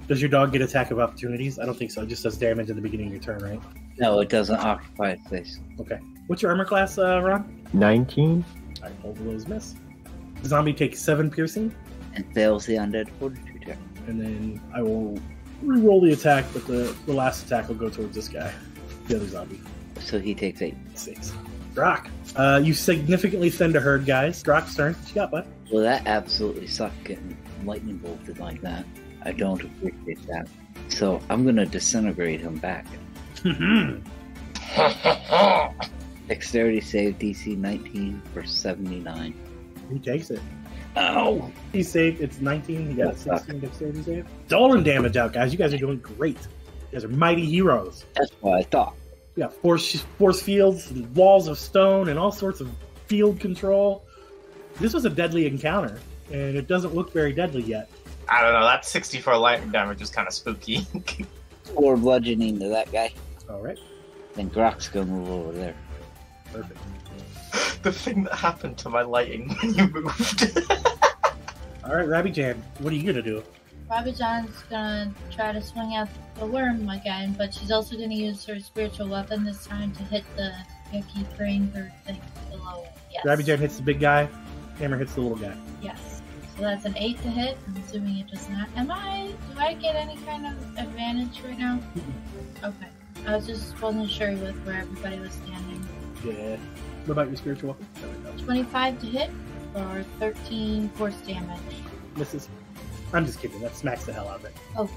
[SPEAKER 3] Does your dog get attack of opportunities? I don't think so. It just does damage at the beginning of your turn, right?
[SPEAKER 4] No, it doesn't occupy space.
[SPEAKER 3] Okay. What's your armor class, Ron?
[SPEAKER 5] 19.
[SPEAKER 3] All right, both of those miss. The zombie takes 7 piercing.
[SPEAKER 4] And fails the undead fortitude check.
[SPEAKER 3] And then I will re-roll the attack, but the last attack will go towards this guy, the other zombie.
[SPEAKER 4] So he takes 8.
[SPEAKER 3] 6. Grok. You significantly thinned a herd, guys. Grok's turn. What you got, bud?
[SPEAKER 4] Well, that absolutely sucked getting lightning bolted like that. I don't appreciate that. So I'm going to disintegrate him back. Dexterity save DC 19 for 79.
[SPEAKER 3] He takes it.
[SPEAKER 4] Ow!
[SPEAKER 3] He saved. It's 19. He got a 16 dexterity save. Doling damage out, guys. You guys are doing great. You guys are mighty heroes.
[SPEAKER 4] That's what I thought.
[SPEAKER 3] You got force fields and walls of stone and all sorts of field control. This was a deadly encounter, and it doesn't look very deadly yet.
[SPEAKER 7] I don't know. That 64 lightning damage is kind of spooky.
[SPEAKER 4] 4 bludgeoning to that guy.
[SPEAKER 3] All right.
[SPEAKER 4] Then Grok's going to move over there.
[SPEAKER 3] Perfect.
[SPEAKER 7] The thing that happened to my lighting when you moved.
[SPEAKER 3] All right, Rabbi Jan, what are you going to do?
[SPEAKER 6] Rabbi John's gonna try to swing at the worm again, but she's also gonna use her spiritual weapon this time to hit the yucky praying bird thing below it. Yes.
[SPEAKER 3] Rabbi Jan hits the big guy, Hammer hits the little guy.
[SPEAKER 6] Yes. So that's an 8 to hit. I'm assuming it does not. Do I get any kind of advantage right now? Okay. I wasn't sure with where everybody was standing.
[SPEAKER 3] Yeah. What about your spiritual weapon? There we go.
[SPEAKER 6] 25 to hit for 13 force damage.
[SPEAKER 3] Misses. I'm just kidding. That smacks the hell out of it.
[SPEAKER 6] Oh,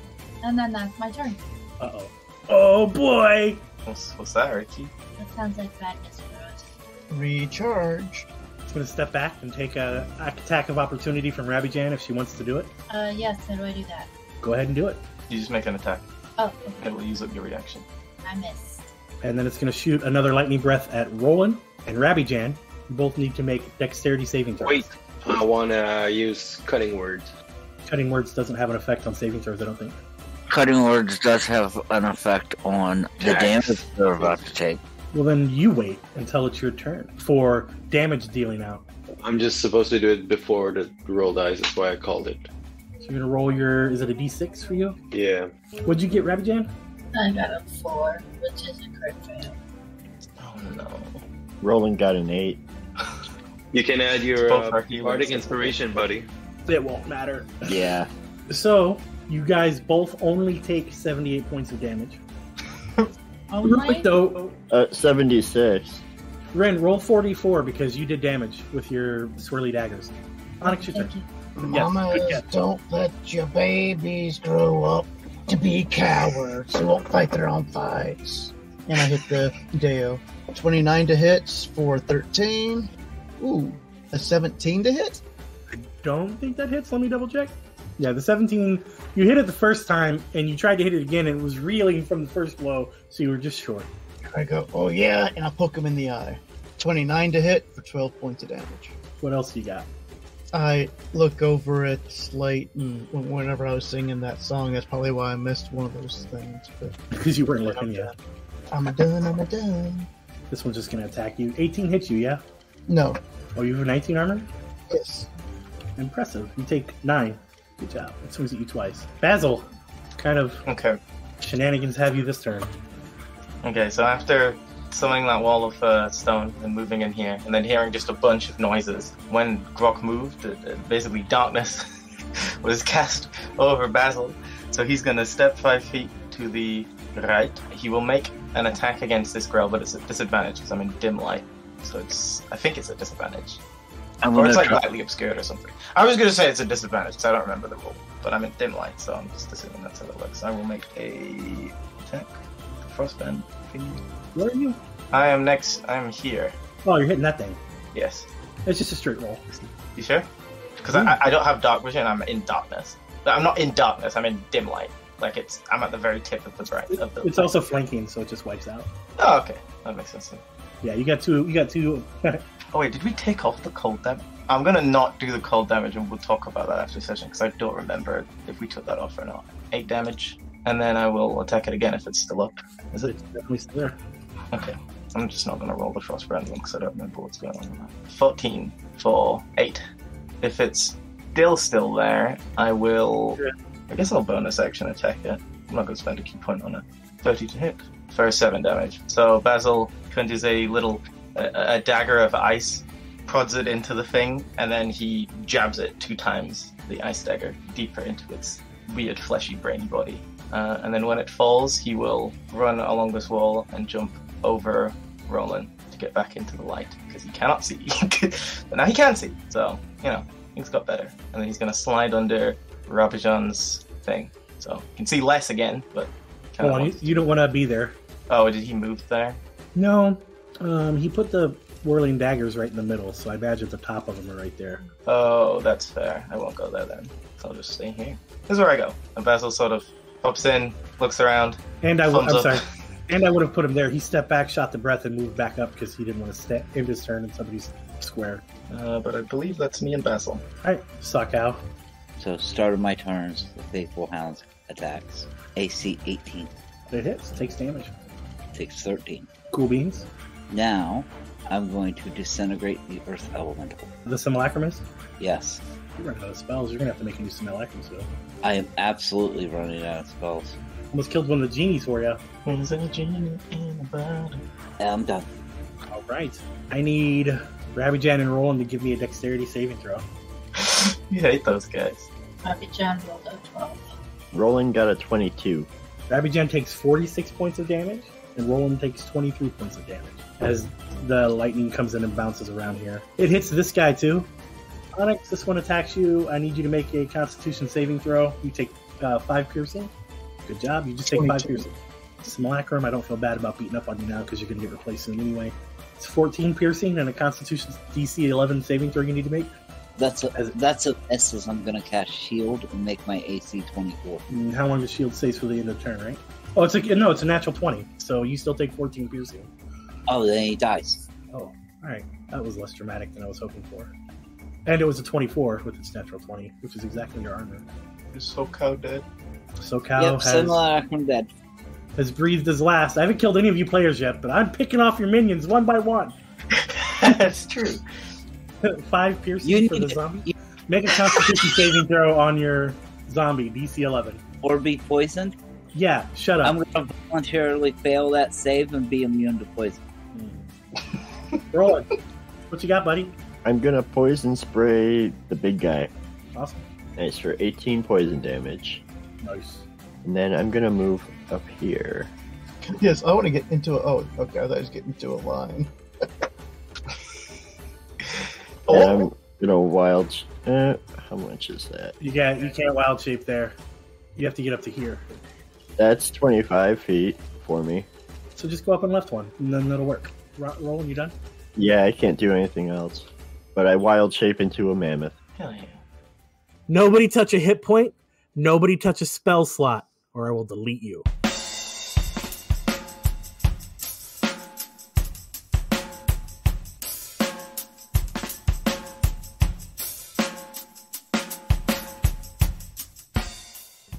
[SPEAKER 6] and then that's my turn.
[SPEAKER 3] Uh-oh. Oh, boy!
[SPEAKER 7] What's that, Ricky?
[SPEAKER 6] That sounds like badness for us.
[SPEAKER 9] Recharge.
[SPEAKER 3] It's going to step back and take a attack of opportunity from Rabbi Jan if she wants to do it.
[SPEAKER 6] Yes, how do I do that?
[SPEAKER 3] Go ahead and do it.
[SPEAKER 7] You just make an attack.
[SPEAKER 6] Oh, okay.
[SPEAKER 7] It will use up your reaction.
[SPEAKER 6] I missed.
[SPEAKER 3] And then it's going to shoot another lightning breath at Roland and Rabbi Jan. You both need to make dexterity saving throws.
[SPEAKER 8] Wait, I want to use cutting words.
[SPEAKER 3] Cutting words doesn't have an effect on saving throws, I don't think.
[SPEAKER 4] cutting words does have an effect on the damage they're about to take.
[SPEAKER 3] Well, then you wait until it's your turn for damage dealing out.
[SPEAKER 8] I'm just supposed to do it before the roll dies. That's why I called it.
[SPEAKER 3] So you're gonna roll your. Is it a D6 for you?
[SPEAKER 8] Yeah.
[SPEAKER 3] What'd you get, Rabbit Jan?
[SPEAKER 6] I got a 4, which is a crit fail.
[SPEAKER 7] Oh no.
[SPEAKER 5] Roland got an 8.
[SPEAKER 8] You can add your
[SPEAKER 7] Both our healers.
[SPEAKER 8] bardic inspiration, buddy.
[SPEAKER 3] It won't matter.
[SPEAKER 5] Yeah.
[SPEAKER 3] So you guys both only take 78 points of damage.
[SPEAKER 6] Oh
[SPEAKER 3] Real
[SPEAKER 6] my.
[SPEAKER 3] quick though,
[SPEAKER 5] 76.
[SPEAKER 3] Ren, roll 44 because you did damage with your swirly daggers. Onyx, your turn.
[SPEAKER 6] Thank you.
[SPEAKER 3] Yes,
[SPEAKER 1] Mamas,
[SPEAKER 3] good catch.
[SPEAKER 1] don't let your babies grow up to be cowards who won't fight their own fights. And I hit the Deo. 29 to hits for 13. Ooh, a 17 to hit?
[SPEAKER 3] Don't think that hits. Let me double check. Yeah, the 17, you hit it the first time, and you tried to hit it again, and it was reeling from the first blow, so you were just short.
[SPEAKER 1] I go, oh yeah, and I poke him in the eye. 29 to hit for 12 points of damage.
[SPEAKER 3] What else you got?
[SPEAKER 1] I look over at Slate, and whenever I was singing that song, that's probably why I missed one of those things. But
[SPEAKER 3] Because you weren't looking yet.
[SPEAKER 1] I'm a done.
[SPEAKER 3] This one's just going to attack you. 18 hits you, yeah?
[SPEAKER 1] No.
[SPEAKER 3] Oh, you have 19 armor?
[SPEAKER 1] Yes.
[SPEAKER 3] Impressive. You take 9. Good job. It swings at you twice. Basil, kind of
[SPEAKER 7] Okay.
[SPEAKER 3] shenanigans have you this turn.
[SPEAKER 7] Okay, so after summoning that wall of stone and moving in here, and then hearing just a bunch of noises, when Grok moved, basically darkness was cast over Basil. So he's going to step 5 feet to the right. He will make an attack against this grill, but it's a disadvantage because I'm in dim light. So I think it's a disadvantage. Or it's like lightly obscured or something. I was going to say it's a disadvantage because I don't remember the rule, but I'm in dim light, so I'm just assuming that's how it looks. I will make a attack. Frostband.
[SPEAKER 3] Where are you?
[SPEAKER 7] I am next. I'm here.
[SPEAKER 3] Oh, you're hitting that thing.
[SPEAKER 7] Yes.
[SPEAKER 3] It's just a straight roll.
[SPEAKER 7] You sure? Because I don't have dark vision. I'm in darkness. I'm not in darkness. I'm in dim light. Like I'm at the very tip of the bright.
[SPEAKER 3] It's also flanking, so it just wipes out.
[SPEAKER 7] Oh, okay. That makes sense.
[SPEAKER 3] Yeah, you got two.
[SPEAKER 7] Oh wait, did we take off the cold damage? I'm gonna not do the cold damage, and we'll talk about that after session because I don't remember if we took that off or not. 8 damage, and then I will attack it again if it's still up. Is it?
[SPEAKER 3] It's definitely still there.
[SPEAKER 7] Okay. I'm just not gonna roll the frostbrand one because I don't remember what's going on with that. 14 for 8. If it's still there, I will.
[SPEAKER 3] Yeah.
[SPEAKER 7] I guess I'll bonus action attack it. I'm not gonna spend a key point on it. 30 to hit for 7 damage. So Basil punches a little a dagger of ice, prods it into the thing, and then he jabs it 2 times, the ice dagger, deeper into its weird fleshy brainy body. And then when it falls, he will run along this wall and jump over Roland to get back into the light because he cannot see. But now he can see, so things got better. And then he's gonna slide under Rabijan's thing, so you can see less again. But
[SPEAKER 3] Hold on, you don't want to be there.
[SPEAKER 7] Oh, did he move there?
[SPEAKER 3] No, he put the whirling daggers right in the middle, so I imagine the top of them are right there.
[SPEAKER 7] Oh, that's fair. I won't go there then. I'll just stay here. This is where I go. And Basil sort of pops in, looks around.
[SPEAKER 3] And I
[SPEAKER 7] thumbs
[SPEAKER 3] would
[SPEAKER 7] up.
[SPEAKER 3] have put him there. He stepped back, shot the breath, and moved back up because he didn't want to stay in his turn in somebody's square.
[SPEAKER 7] But I believe that's me and Basil.
[SPEAKER 3] All right, suck out.
[SPEAKER 4] So start of my turns, the Faithful Hounds attacks. AC 18,
[SPEAKER 3] It hits, takes damage.
[SPEAKER 4] takes 13.
[SPEAKER 3] Cool beans.
[SPEAKER 4] Now, I'm going to disintegrate the Earth Elemental.
[SPEAKER 3] The simulacrumist.
[SPEAKER 4] Yes,
[SPEAKER 3] You're running out of spells. You're gonna have to make a new simulacrum spell.
[SPEAKER 4] I am absolutely running out of spells.
[SPEAKER 3] Almost killed one of the genies for you.
[SPEAKER 7] There's a genie in a bottle.
[SPEAKER 4] I'm done.
[SPEAKER 3] All right. I need Rabijan and Roland to give me a dexterity saving throw.
[SPEAKER 7] You hate those guys.
[SPEAKER 6] Rabijan rolled a 12.
[SPEAKER 5] Roland got a 22.
[SPEAKER 3] Rabijan takes 46 points of damage, and Roland takes 23 points of damage as the lightning comes in and bounces around here. It hits this guy too. Onyx, this one attacks you. I need you to make a Constitution saving throw. You take 5 piercing. Good job. You just take 5 piercing. Simulacrum, I don't feel bad about beating up on you now because you're going to get replaced soon anyway. It's 14 piercing and a Constitution DC 11 saving throw you need to make.
[SPEAKER 4] That's a S as I'm going to cast Shield and make my AC 24.
[SPEAKER 3] And how long does shield stays for the end of the turn, right? Oh, it's a natural 20, so you still take 14 piercing.
[SPEAKER 4] Oh, then he dies.
[SPEAKER 3] Oh, all right. That was less dramatic than I was hoping for. And it was a 24 with its natural 20, which is exactly your armor.
[SPEAKER 7] You're so cow dead.
[SPEAKER 3] SoCal
[SPEAKER 10] similar from dead.
[SPEAKER 3] has breathed his last. I haven't killed any of you players yet, but I'm picking off your minions one by one.
[SPEAKER 7] That's true.
[SPEAKER 3] 5 piercing for the zombie. Make a Constitution saving throw on your zombie, DC 11.
[SPEAKER 10] Or be poisoned?
[SPEAKER 3] Yeah, shut up.
[SPEAKER 10] I'm going to voluntarily fail that save and be immune to poison.
[SPEAKER 3] Roll it. What you got, buddy?
[SPEAKER 5] I'm gonna poison spray the big guy.
[SPEAKER 3] Awesome.
[SPEAKER 5] Nice for 18 poison damage.
[SPEAKER 3] Nice.
[SPEAKER 5] And then I'm gonna move up here.
[SPEAKER 9] Yes, I want to get into a... Oh, okay, I thought I was getting into a line.
[SPEAKER 5] And I'm gonna wild... how much is that?
[SPEAKER 3] You can't wild shape there. You have to get up to here.
[SPEAKER 5] That's 25 feet for me.
[SPEAKER 3] So just go up and left one, and then that'll work. Roll, and you done?
[SPEAKER 5] Yeah, I can't do anything else. But I wild shape into a mammoth.
[SPEAKER 7] Hell yeah.
[SPEAKER 3] Nobody touch a hit point. Nobody touch a spell slot, or I will delete you.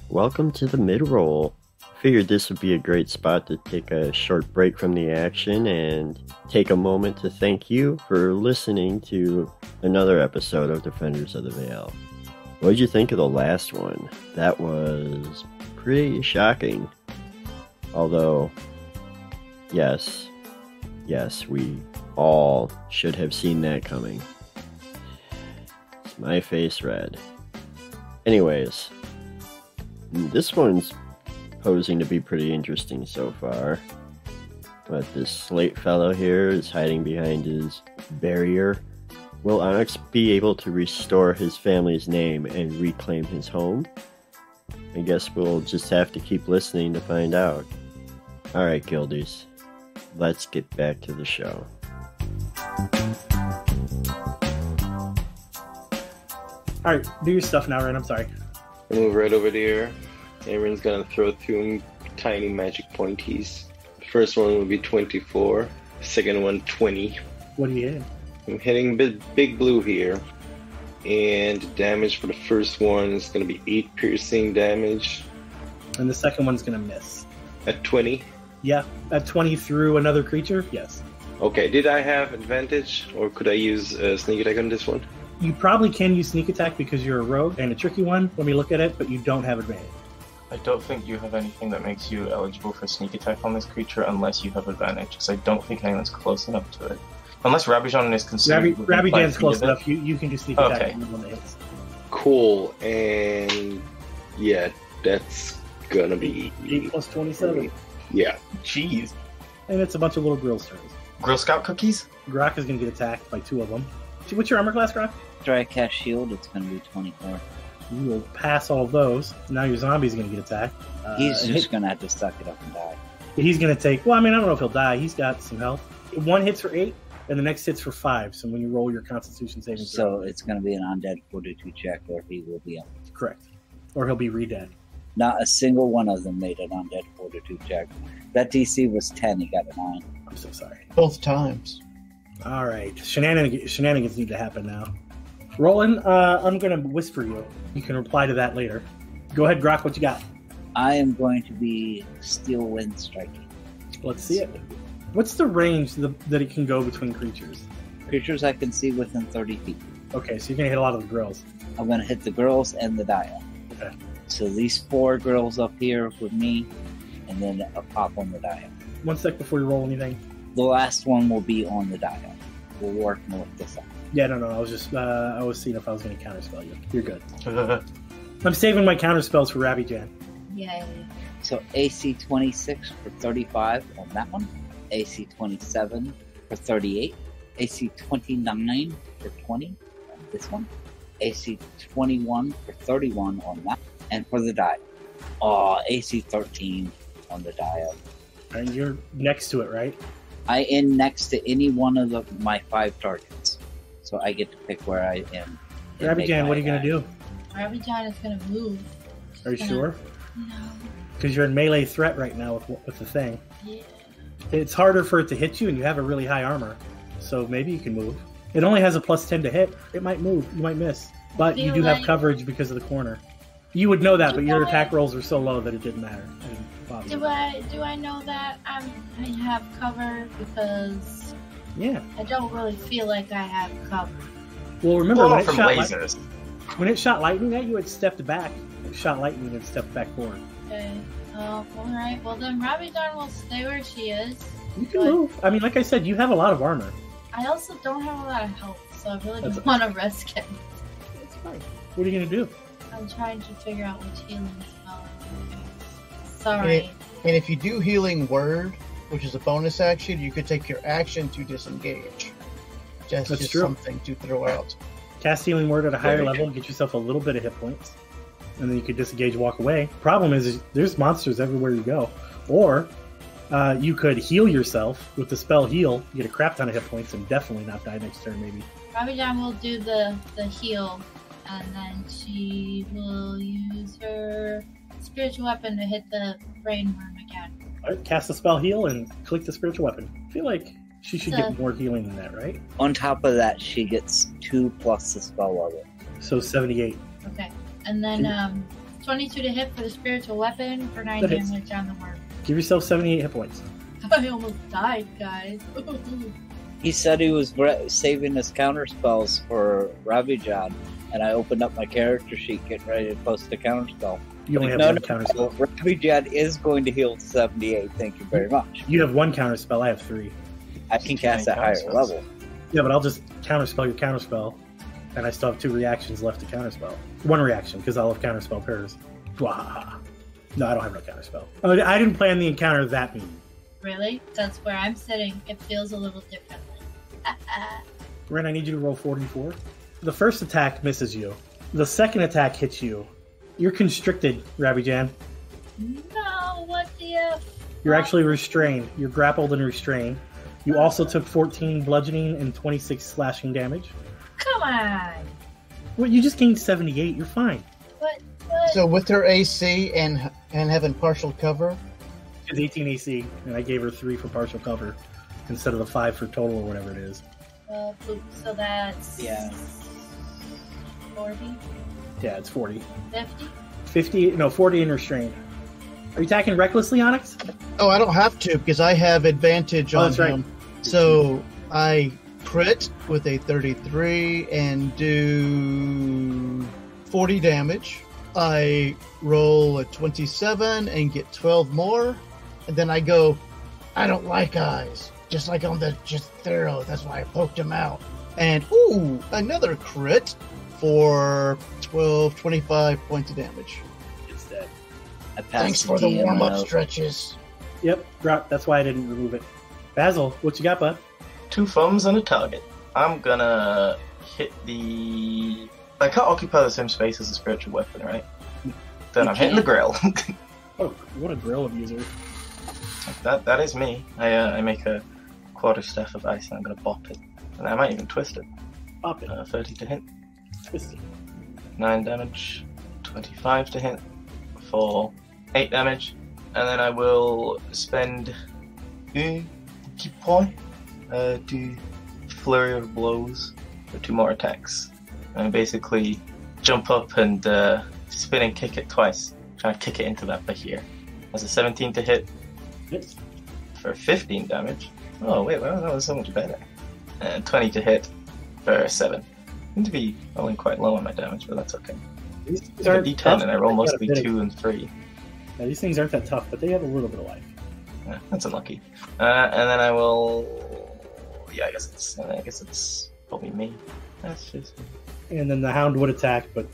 [SPEAKER 5] Welcome to the mid-roll. Figured this would be a great spot to take a short break from the action and take a moment to thank you for listening to another episode of Defenders of the Veil. What did you think of the last one? That was pretty shocking. Although, yes, we all should have seen that coming. It's my face red. Anyways, this one's posing to be pretty interesting so far. But this slate fellow here is hiding behind his barrier. Will Onyx be able to restore his family's name and reclaim his home? I guess we'll just have to keep listening to find out. Alright, Guildies, let's get back to the show.
[SPEAKER 3] Alright, do your stuff now, Ren. I'm sorry.
[SPEAKER 8] Move right over there. Aaron's gonna throw 2 tiny magic pointies. First one will be 24. Second one 20.
[SPEAKER 3] What are you hitting?
[SPEAKER 8] I'm hitting big blue here. And damage for the first one is gonna be 8 piercing damage.
[SPEAKER 3] And the second one's going to miss.
[SPEAKER 8] At 20?
[SPEAKER 3] Yeah, at 20 through another creature? Yes.
[SPEAKER 8] Okay, did I have advantage? Or could I use sneak attack on this one?
[SPEAKER 3] You probably can use sneak attack because you're a rogue and a tricky one. Let me look at it, but you don't have advantage.
[SPEAKER 7] I don't think you have anything that makes you eligible for sneak attack on this creature unless you have advantage, because I don't think anyone's close enough to it. Unless Rabijan is considered...
[SPEAKER 3] Rabijan's close enough. You can do sneak attack on the one that hits.
[SPEAKER 8] Cool, and yeah, that's gonna be...
[SPEAKER 3] 8 plus 27.
[SPEAKER 8] Yeah.
[SPEAKER 7] Jeez.
[SPEAKER 3] And it's a bunch of little grill stars.
[SPEAKER 7] Girl Scout cookies?
[SPEAKER 3] Grok is going to get attacked by 2 of them. What's your armor class, Grok?
[SPEAKER 10] After I cast shield, it's going to be 24.
[SPEAKER 3] You will pass all of those. Now your zombie's going to get attacked.
[SPEAKER 10] He's just going to have to suck it up and die.
[SPEAKER 3] He's going to take... Well, I mean, I don't know if he'll die. He's got some health. 1 hits for 8, and the next hits for 5. So when you roll your Constitution saving throw...
[SPEAKER 10] So it's going to be an undead fortitude check, or he will be...
[SPEAKER 3] Correct. Or he'll be re-dead.
[SPEAKER 10] Not a single one of them made an undead fortitude check. That DC was 10, he got a 9.
[SPEAKER 3] I'm so sorry.
[SPEAKER 9] Both times.
[SPEAKER 3] All right. Shenanigans need to happen now. Roland, I'm going to whisper you. You can reply to that later. Go ahead, Grok, what you got?
[SPEAKER 10] I am going to be Steel Wind Striking.
[SPEAKER 3] Let's see it. What's the range that it can go between creatures?
[SPEAKER 10] Creatures I can see within 30 feet.
[SPEAKER 3] Okay, so you're going to hit a lot of the grills.
[SPEAKER 10] I'm going to hit the girls and the dial.
[SPEAKER 3] Okay.
[SPEAKER 10] So these 4 girls up here with me, and then a pop on the dial. 1
[SPEAKER 3] sec before you roll anything.
[SPEAKER 10] The last one will be on the dial. We'll work more with this up.
[SPEAKER 3] Yeah, no. I was just, I was seeing if I was going to counterspell you. You're good. I'm saving my counterspells for Rabijan.
[SPEAKER 6] Yay.
[SPEAKER 10] So AC 26 for 35 on that one. AC 27 for 38. AC 29 for 20 on this one. AC 21 for 31 on that. And for the dial. AC 13 on the dial.
[SPEAKER 3] And you're next to it, right?
[SPEAKER 10] I am next to any one of my 5 targets. So I get to pick where I am.
[SPEAKER 3] Rabijan, what are you going to do?
[SPEAKER 6] Rabijan is going to move.
[SPEAKER 3] Are you sure?
[SPEAKER 6] No.
[SPEAKER 3] Because you're in melee threat right now with the thing.
[SPEAKER 6] Yeah.
[SPEAKER 3] It's harder for it to hit you, and you have a really high armor. So maybe you can move. It only has a +10 to hit. It might move. You might miss. But you do have coverage because of the corner. You would know that, but your attack rolls were so low that it didn't matter. It didn't bother you.
[SPEAKER 6] Do I know that I have cover? Because
[SPEAKER 3] Yeah.
[SPEAKER 6] I don't really feel like I have cover.
[SPEAKER 3] Well, remember when it
[SPEAKER 7] from
[SPEAKER 3] shot
[SPEAKER 7] lasers.
[SPEAKER 3] when it shot lightning at you, it stepped back. It shot lightning and stepped back forward.
[SPEAKER 6] Okay. Oh, alright. Well, then Robbie Dawn will stay where she is.
[SPEAKER 3] You can move. I mean, like I said, you have a lot of armor.
[SPEAKER 6] I also don't have a lot of health, so I really don't want to risk it.
[SPEAKER 3] It's fine. What are you gonna do?
[SPEAKER 6] I'm trying to figure out which healing spell I can use. Sorry.
[SPEAKER 9] And if you do Healing Word, which is a bonus action, you could take your action to disengage. That's just
[SPEAKER 3] true.
[SPEAKER 9] something to throw out.
[SPEAKER 3] Cast Healing Word at a higher level, get yourself a little bit of hit points, and then you could disengage, walk away. Problem is there's monsters everywhere you go. Or you could heal yourself with the spell Heal, you get a crap ton of hit points, and definitely not die next turn, maybe.
[SPEAKER 6] Robbie Dawn will do the heal, and then she will use her spiritual weapon to hit the brain worm again.
[SPEAKER 3] Alright, cast the spell Heal and click the spiritual weapon. I feel like she should get more healing than that, right?
[SPEAKER 10] On top of that, she gets 2 plus the spell level.
[SPEAKER 3] So 78.
[SPEAKER 6] Okay. And then 22 to hit for the spiritual weapon for 9
[SPEAKER 3] That hits.
[SPEAKER 6] damage on the worm.
[SPEAKER 3] Give yourself 78 hit points.
[SPEAKER 6] I almost died, guys.
[SPEAKER 10] He said he was saving his counter spells for Ravijan, and I opened up my character sheet getting ready to post the counter spell.
[SPEAKER 3] You only have
[SPEAKER 10] No,
[SPEAKER 3] one
[SPEAKER 10] no,
[SPEAKER 3] counter spell.
[SPEAKER 10] Ravijan is going to heal to 78, thank you very much.
[SPEAKER 3] You have one counter spell, I have 3.
[SPEAKER 10] I can cast at higher level.
[SPEAKER 3] Yeah, but I'll just counterspell your counterspell, and I still have 2 reactions left to counterspell. 1 reaction, because I'll have counterspelled hers. Blah. No, I don't have no counterspell. Oh, I didn't plan the encounter that mean.
[SPEAKER 6] Really? That's where I'm sitting. It feels a little differently.
[SPEAKER 3] Ren, I need you to roll 44. The first attack misses you. The second attack hits you. You're constricted, Rabijan.
[SPEAKER 6] No, what the F?
[SPEAKER 3] You're actually restrained. You're grappled and restrained. You also took 14 bludgeoning and 26 slashing damage.
[SPEAKER 6] Come on.
[SPEAKER 3] Well, you just gained 78. You're fine.
[SPEAKER 6] What?
[SPEAKER 9] So with her AC and having partial cover,
[SPEAKER 3] It's 18 AC, and I gave her 3 for partial cover instead of the 5 for total or whatever it is.
[SPEAKER 6] So that's...
[SPEAKER 10] Yeah.
[SPEAKER 6] 40?
[SPEAKER 3] Yeah, it's 40.
[SPEAKER 6] 50?
[SPEAKER 3] 50, no, 40 and restrained. Are you attacking recklessly, Onyx?
[SPEAKER 9] oh, I don't have to because I have advantage on
[SPEAKER 3] that's right.
[SPEAKER 9] him. So I crit with a 33 and do 40 damage. I roll a 27 and get 12 more, and then I go, I don't like eyes. Just like on the Jethero, that's why I poked him out. And ooh, another crit for 25 points of damage.
[SPEAKER 10] It's dead. I passed
[SPEAKER 1] Thanks for the
[SPEAKER 10] DM
[SPEAKER 1] warm-up
[SPEAKER 10] note.
[SPEAKER 1] stretches.
[SPEAKER 3] Yep, drop. That's why I didn't remove it. Basil, what you got, bud?
[SPEAKER 7] 2 thumbs and a target. I'm gonna hit the... I can't occupy the same space as a spiritual weapon, right? Then I'm hitting the grill.
[SPEAKER 3] Oh, what a grill abuser.
[SPEAKER 7] that is me. I make a quarterstaff of ice and I'm gonna bop it. And I might even twist it.
[SPEAKER 3] Pop it.
[SPEAKER 7] 30 to hit.
[SPEAKER 3] Twist it.
[SPEAKER 7] 9 damage. 25 to hit for 8 damage. And then I will spend key point to flurry of blows for 2 more attacks. And basically jump up and spin and kick it twice. Trying to kick it into that here. That's a 17 to hit
[SPEAKER 3] Hits.
[SPEAKER 7] for 15 damage. Oh wait, well, that was so much better. And 20 to hit for 7. Seem to be rolling quite low on my damage, but that's okay.
[SPEAKER 3] These
[SPEAKER 7] It's
[SPEAKER 3] things
[SPEAKER 7] a
[SPEAKER 3] aren't
[SPEAKER 7] D10
[SPEAKER 3] tough,
[SPEAKER 7] and I roll
[SPEAKER 3] but they got a
[SPEAKER 7] mostly
[SPEAKER 3] bit of-
[SPEAKER 7] 2 and 3.
[SPEAKER 3] Yeah, these things aren't that tough, but they have a little bit of life.
[SPEAKER 7] Yeah, that's unlucky. And then I will. Yeah, I guess it's probably me. That's just.
[SPEAKER 3] And then the hound would attack, but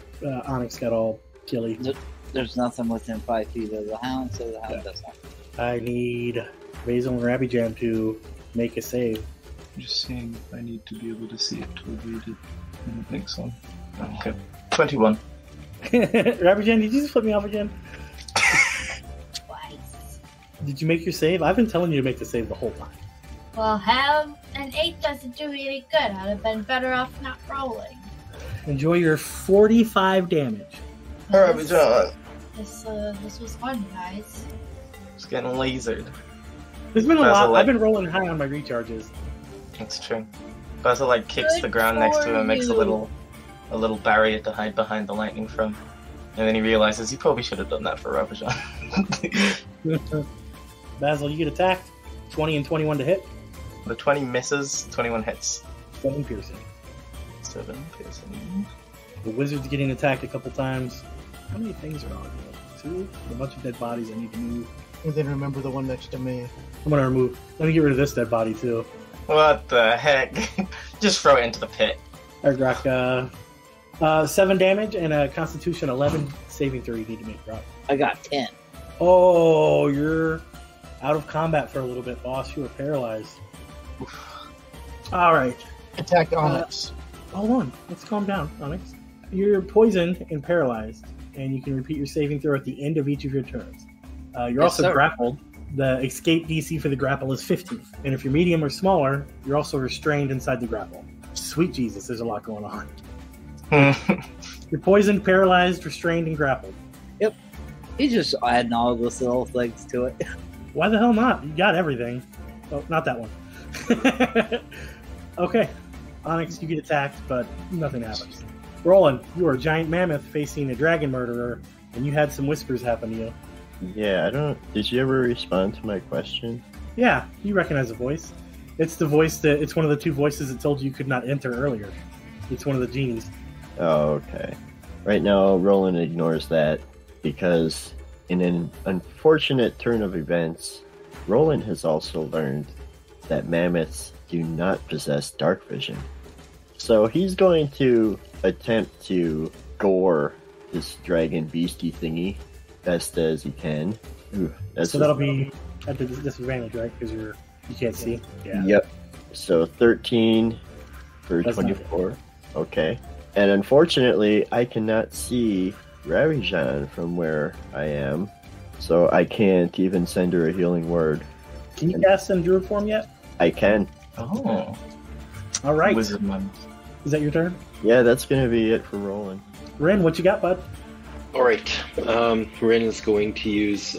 [SPEAKER 3] Onyx got all killy.
[SPEAKER 10] There's nothing within 5 feet of the hound, so the hound does not.
[SPEAKER 3] I need Basil and Rabijan to make a save.
[SPEAKER 7] I'm just seeing if I need to be able to see it to read it. I don't think so. Okay. 21.
[SPEAKER 3] Rabijan, did you just flip me off again?
[SPEAKER 6] Twice.
[SPEAKER 3] Did you make your save? I've been telling you to make the save the whole time.
[SPEAKER 6] Well, have an 8 doesn't do me any good. I'd have been better off not rolling.
[SPEAKER 3] Enjoy your 45 damage.
[SPEAKER 7] Alright, John.
[SPEAKER 6] This was fun, guys.
[SPEAKER 7] Just getting lasered.
[SPEAKER 3] There's been a
[SPEAKER 7] Basil,
[SPEAKER 3] lot.
[SPEAKER 7] like-
[SPEAKER 3] I've been rolling high on my recharges.
[SPEAKER 7] It's true. Basil kicks
[SPEAKER 6] Good
[SPEAKER 7] the ground next to him
[SPEAKER 6] for
[SPEAKER 7] and makes a
[SPEAKER 6] you.
[SPEAKER 7] little barrier to hide behind the lightning from. And then he realizes he probably should have done that for Ravagin.
[SPEAKER 3] Basil, you get attacked. 20 and 21 to hit.
[SPEAKER 7] The 20 misses, 21 hits.
[SPEAKER 3] 7 piercing.
[SPEAKER 7] 7 piercing.
[SPEAKER 3] The wizard's getting attacked a couple times. How many things are on here? 2? A bunch of dead bodies I need to move.
[SPEAKER 9] And then remember the one next to me.
[SPEAKER 3] I'm gonna remove. Let me get rid of this dead body too.
[SPEAKER 7] What the heck? Just throw it into the pit.
[SPEAKER 3] Alright, Grok, 7 damage and a Constitution 11 saving throw you need to make, Grok.
[SPEAKER 10] I got 10.
[SPEAKER 3] Oh, you're out of combat for a little bit, boss. You are paralyzed. Alright.
[SPEAKER 9] Attack Onyx.
[SPEAKER 3] Hold on. Let's calm down, Onyx. You're poisoned and paralyzed, and you can repeat your saving throw at the end of each of your turns. You're
[SPEAKER 10] Yes,
[SPEAKER 3] also
[SPEAKER 10] sir.
[SPEAKER 3] grappled. The escape DC for the grapple is 15. And if you're medium or smaller, you're also restrained inside the grapple. Sweet Jesus, there's a lot going on. You're poisoned, paralyzed, restrained, and grappled.
[SPEAKER 10] He's just adding all those little things to it.
[SPEAKER 3] Why the hell not? You got everything. Oh, not that one. Okay. Onyx, you get attacked, but nothing happens. Roland, you are a giant mammoth facing a dragon murderer, and you had some whispers happen to you.
[SPEAKER 5] Yeah, I don't. Did you ever respond to my question?
[SPEAKER 3] Yeah, you recognize the voice. It's the voice that. It's one of the 2 voices that told you could not enter earlier. It's one of the genies.
[SPEAKER 5] Oh, okay. Right now, Roland ignores that because, in an unfortunate turn of events, Roland has also learned that mammoths do not possess dark vision. So he's going to attempt to gore this dragon beastie thingy best as he can. Ooh,
[SPEAKER 3] So that'll be at the disadvantage, right? Because you can't see. Yeah.
[SPEAKER 5] Yep. So 13 for
[SPEAKER 3] That's not
[SPEAKER 5] 24. Okay. And unfortunately, I cannot see Ravagin from where I am, so I can't even send her a healing word.
[SPEAKER 3] Can you cast in druid form yet?
[SPEAKER 5] I can.
[SPEAKER 7] Oh.
[SPEAKER 3] All right.
[SPEAKER 7] Wizard man.
[SPEAKER 3] Is that your turn?
[SPEAKER 5] Yeah, that's gonna be it for Roland.
[SPEAKER 3] Ren, what you got, bud?
[SPEAKER 8] Alright, Ren is going to use...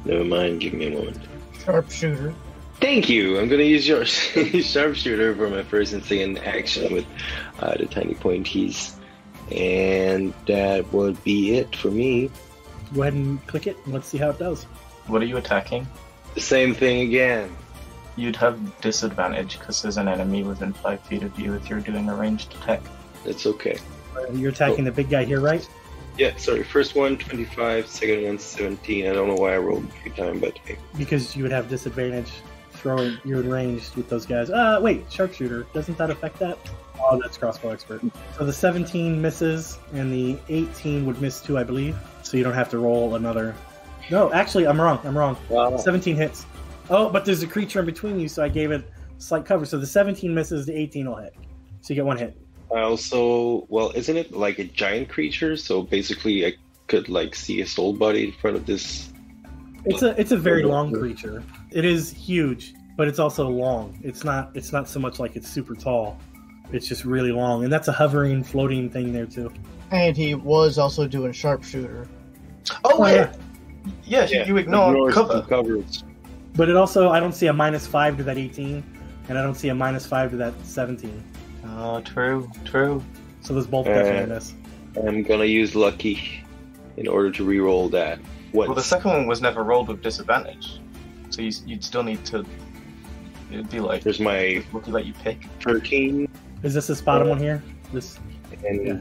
[SPEAKER 8] Never mind, give me a moment.
[SPEAKER 9] Sharpshooter.
[SPEAKER 8] Thank you! I'm gonna use your sharpshooter for my first and second action with the tiny pointies. And that would be it for me.
[SPEAKER 3] Go ahead and click it, and let's see how it does.
[SPEAKER 7] What are you attacking?
[SPEAKER 8] The same thing again.
[SPEAKER 7] You'd have disadvantage because there's an enemy within 5 feet of you if you're doing a ranged attack.
[SPEAKER 8] That's okay.
[SPEAKER 3] You're attacking the big guy here, right?
[SPEAKER 8] Yeah, sorry, first one 25, second one 17. I don't know why I rolled a few times, but hey.
[SPEAKER 3] Because you would have disadvantage throwing. You're in range with those guys. Wait, sharpshooter. Doesn't that affect that? Oh, that's crossbow expert. So the 17 misses, and the 18 would miss too, I believe. So you don't have to roll another. No, actually, I'm wrong.
[SPEAKER 8] Wow.
[SPEAKER 3] 17 hits. Oh, but there's a creature in between you, so I gave it slight cover. So the 17 misses, the 18 will hit. So you get 1 hit.
[SPEAKER 8] I also, well, isn't it like a giant creature? So basically, I could like see a soul body in front of this.
[SPEAKER 3] It's a very long creature. It is huge, but it's also long. It's not so much like it's super tall. It's just really long, and that's a hovering, floating thing there too.
[SPEAKER 9] And he was also doing sharpshooter.
[SPEAKER 7] Oh, wait!
[SPEAKER 3] yeah.
[SPEAKER 7] Yeah, you ignore cover.
[SPEAKER 8] Coverage.
[SPEAKER 3] But it also, I don't see a -5 to that 18, and I don't see a -5 to that 17.
[SPEAKER 7] Oh, true.
[SPEAKER 3] So those both definitely miss.
[SPEAKER 8] I'm gonna use lucky in order to re-roll that. What?
[SPEAKER 7] Well, the second one was never rolled with disadvantage, so you'd still need to. It'd be like
[SPEAKER 8] There's my
[SPEAKER 7] lucky that you pick.
[SPEAKER 8] 13
[SPEAKER 3] Is this this bottom one here? This.
[SPEAKER 8] and
[SPEAKER 3] Yeah.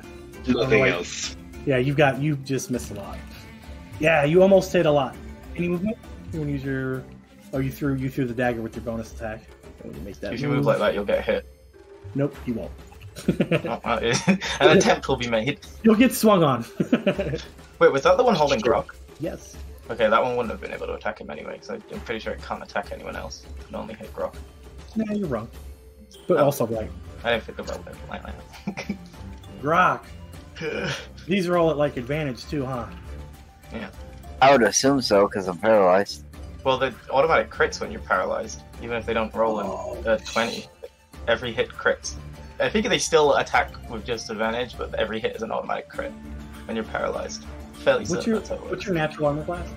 [SPEAKER 8] nothing
[SPEAKER 3] Otherwise-
[SPEAKER 8] else.
[SPEAKER 3] Yeah, you just missed a lot. Yeah, you almost hit a lot. Any movement? You want to use your? Oh, you threw the dagger with your bonus attack. Make that
[SPEAKER 7] If you move like that, you'll get hit.
[SPEAKER 3] Nope, you won't.
[SPEAKER 7] An attempt will be made.
[SPEAKER 3] You'll get swung on.
[SPEAKER 7] Wait, was that the one holding Grok?
[SPEAKER 3] Yes.
[SPEAKER 7] Okay, that one wouldn't have been able to attack him anyway, because I'm pretty sure it can't attack anyone else. It can only hit Grok.
[SPEAKER 3] Nah, you're wrong. But
[SPEAKER 7] Oh.
[SPEAKER 3] also right.
[SPEAKER 7] I didn't think about that like that.
[SPEAKER 3] Rock. These roll at like advantage too, huh?
[SPEAKER 4] I would assume so because I'm paralyzed.
[SPEAKER 7] Well, the automatic crits when you're paralyzed, even if they don't roll in 20. Every hit crits. I think they still attack with disadvantage, but every hit is an automatic crit when you're paralyzed. Fairly
[SPEAKER 3] What's
[SPEAKER 7] certain
[SPEAKER 3] your
[SPEAKER 7] that's how it
[SPEAKER 3] what's
[SPEAKER 7] works.
[SPEAKER 3] your natural armor class?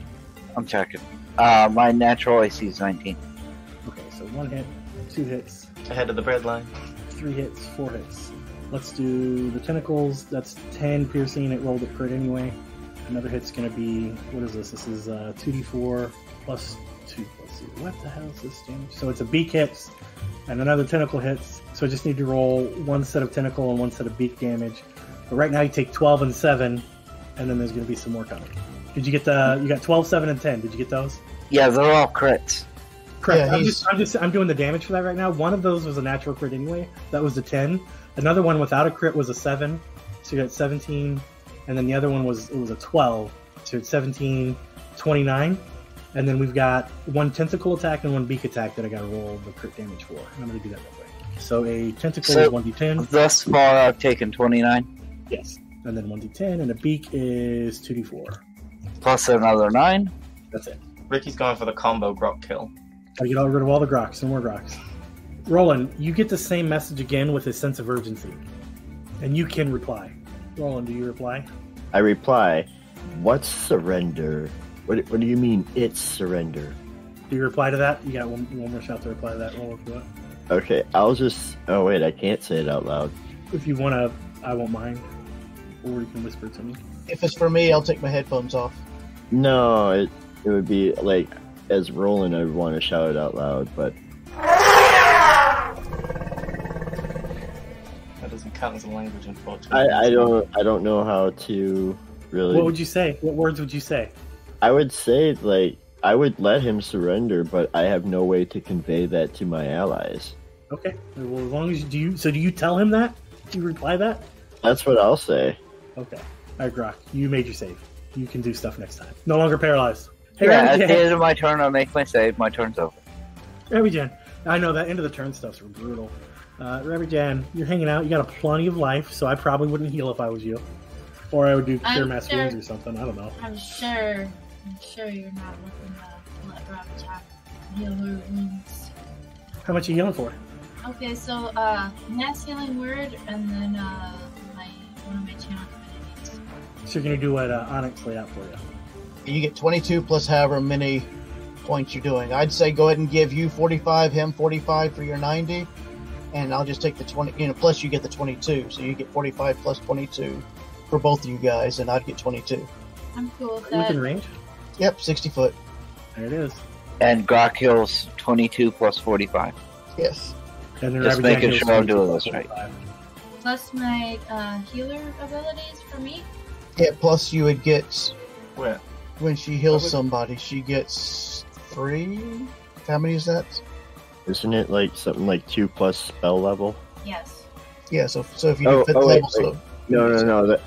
[SPEAKER 4] I'm checking. My natural AC is 19.
[SPEAKER 3] Okay, so 1 hit, 2 hits,
[SPEAKER 7] Ahead of the bread line.
[SPEAKER 3] 3 hits, 4 hits. Let's do the tentacles. That's 10 piercing. It rolled a crit anyway. Another hit's going to be, what is this? This is 2d4 plus 2 plus 0. What the hell is this damage? So it's a beak hits and another tentacle hits. So I just need to roll one set of tentacle and one set of beak damage. But right now you take 12 and 7, and then there's going to be some more coming. Did you get you got 12, 7, and 10. Did you get those?
[SPEAKER 10] Yeah, they're all crits.
[SPEAKER 3] Correct.
[SPEAKER 9] Yeah,
[SPEAKER 3] I'm doing the damage for that right now. One of those was a natural crit anyway. That was a 10. Another one without a crit was a 7. So you got 17. And then the other one was a 12. So it's 17, 29. And then we've got one tentacle attack and one beak attack that I got to roll the crit damage for. And I'm going to do that real quick. So a tentacle is 1d10.
[SPEAKER 10] Thus far, I've taken 29.
[SPEAKER 3] Yes. And then 1d10. And a beak is 2d4.
[SPEAKER 10] Plus another 9.
[SPEAKER 3] That's it.
[SPEAKER 7] Ricky's going for the combo grok kill.
[SPEAKER 3] Gotta get rid of all the groks. No more groks. Roland, you get the same message again with a sense of urgency. And you can reply. Roland, do you reply?
[SPEAKER 5] I reply, what's surrender? What do you mean it's surrender?
[SPEAKER 3] Do you reply to that? You got one more shot to reply to that. Roll if you want.
[SPEAKER 5] Okay, I'll just... Oh, wait, I can't say it out loud.
[SPEAKER 3] If you want to, I won't mind. Or you can whisper to me.
[SPEAKER 9] If it's for me, I'll take my headphones off.
[SPEAKER 5] No, it would be like, as Roland, I would want to shout it out loud, but...
[SPEAKER 7] That doesn't count as a language, unfortunately.
[SPEAKER 5] I don't know how to really...
[SPEAKER 3] What would you say? What words would you say?
[SPEAKER 5] I would say, like, I would let him surrender, but I have no way to convey that to my allies.
[SPEAKER 3] Okay. Well, as long as you do... So do you tell him that? Do you reply that?
[SPEAKER 5] That's what I'll say.
[SPEAKER 3] Okay. Alright, Grok, you made your save. You can do stuff next time. No longer paralyzed. Hey,
[SPEAKER 10] Yeah, at
[SPEAKER 3] Rabbit
[SPEAKER 10] the end of my turn, I make my save. My turn's over.
[SPEAKER 3] Jan. I know that end of the turn stuff's brutal. Rabbit Jan, you're hanging out. You got a plenty of life, so I probably wouldn't heal if I was you. Or I would do Cure Mass Wounds or something. I don't know.
[SPEAKER 6] I'm sure you're not looking to let Rabbit Jan heal her wounds.
[SPEAKER 3] How much are you healing for?
[SPEAKER 6] Okay, so mass healing word, and then one of my channel divinities.
[SPEAKER 3] So you're going to do what Onyx laid out for you.
[SPEAKER 9] You get 22 plus however many points you're doing. I'd say go ahead and give you 45, him 45 for your 90, and I'll just take the 20, plus you get the 22, so you get 45 plus 22 for both of you guys, and I'd get 22.
[SPEAKER 6] I'm cool with
[SPEAKER 3] Are you
[SPEAKER 6] that.
[SPEAKER 3] within range?
[SPEAKER 9] Yep, 60 foot.
[SPEAKER 3] There it is.
[SPEAKER 10] And Grok heals 22 plus 45.
[SPEAKER 9] Yes.
[SPEAKER 3] And then
[SPEAKER 10] Just
[SPEAKER 3] Rabbit Jan
[SPEAKER 10] making
[SPEAKER 3] heals
[SPEAKER 10] sure I'm
[SPEAKER 3] 22
[SPEAKER 10] doing
[SPEAKER 3] plus
[SPEAKER 10] this right.
[SPEAKER 3] 45.
[SPEAKER 6] Plus my healer abilities for me.
[SPEAKER 9] Yeah, plus you would get,
[SPEAKER 7] Where?
[SPEAKER 9] when she heals somebody, she gets 3? How many is that?
[SPEAKER 5] Isn't it like something like 2 plus spell level?
[SPEAKER 6] Yes.
[SPEAKER 9] Yeah, so if you do 5th
[SPEAKER 5] wait,
[SPEAKER 9] level,
[SPEAKER 5] wait.
[SPEAKER 9] so...
[SPEAKER 5] No.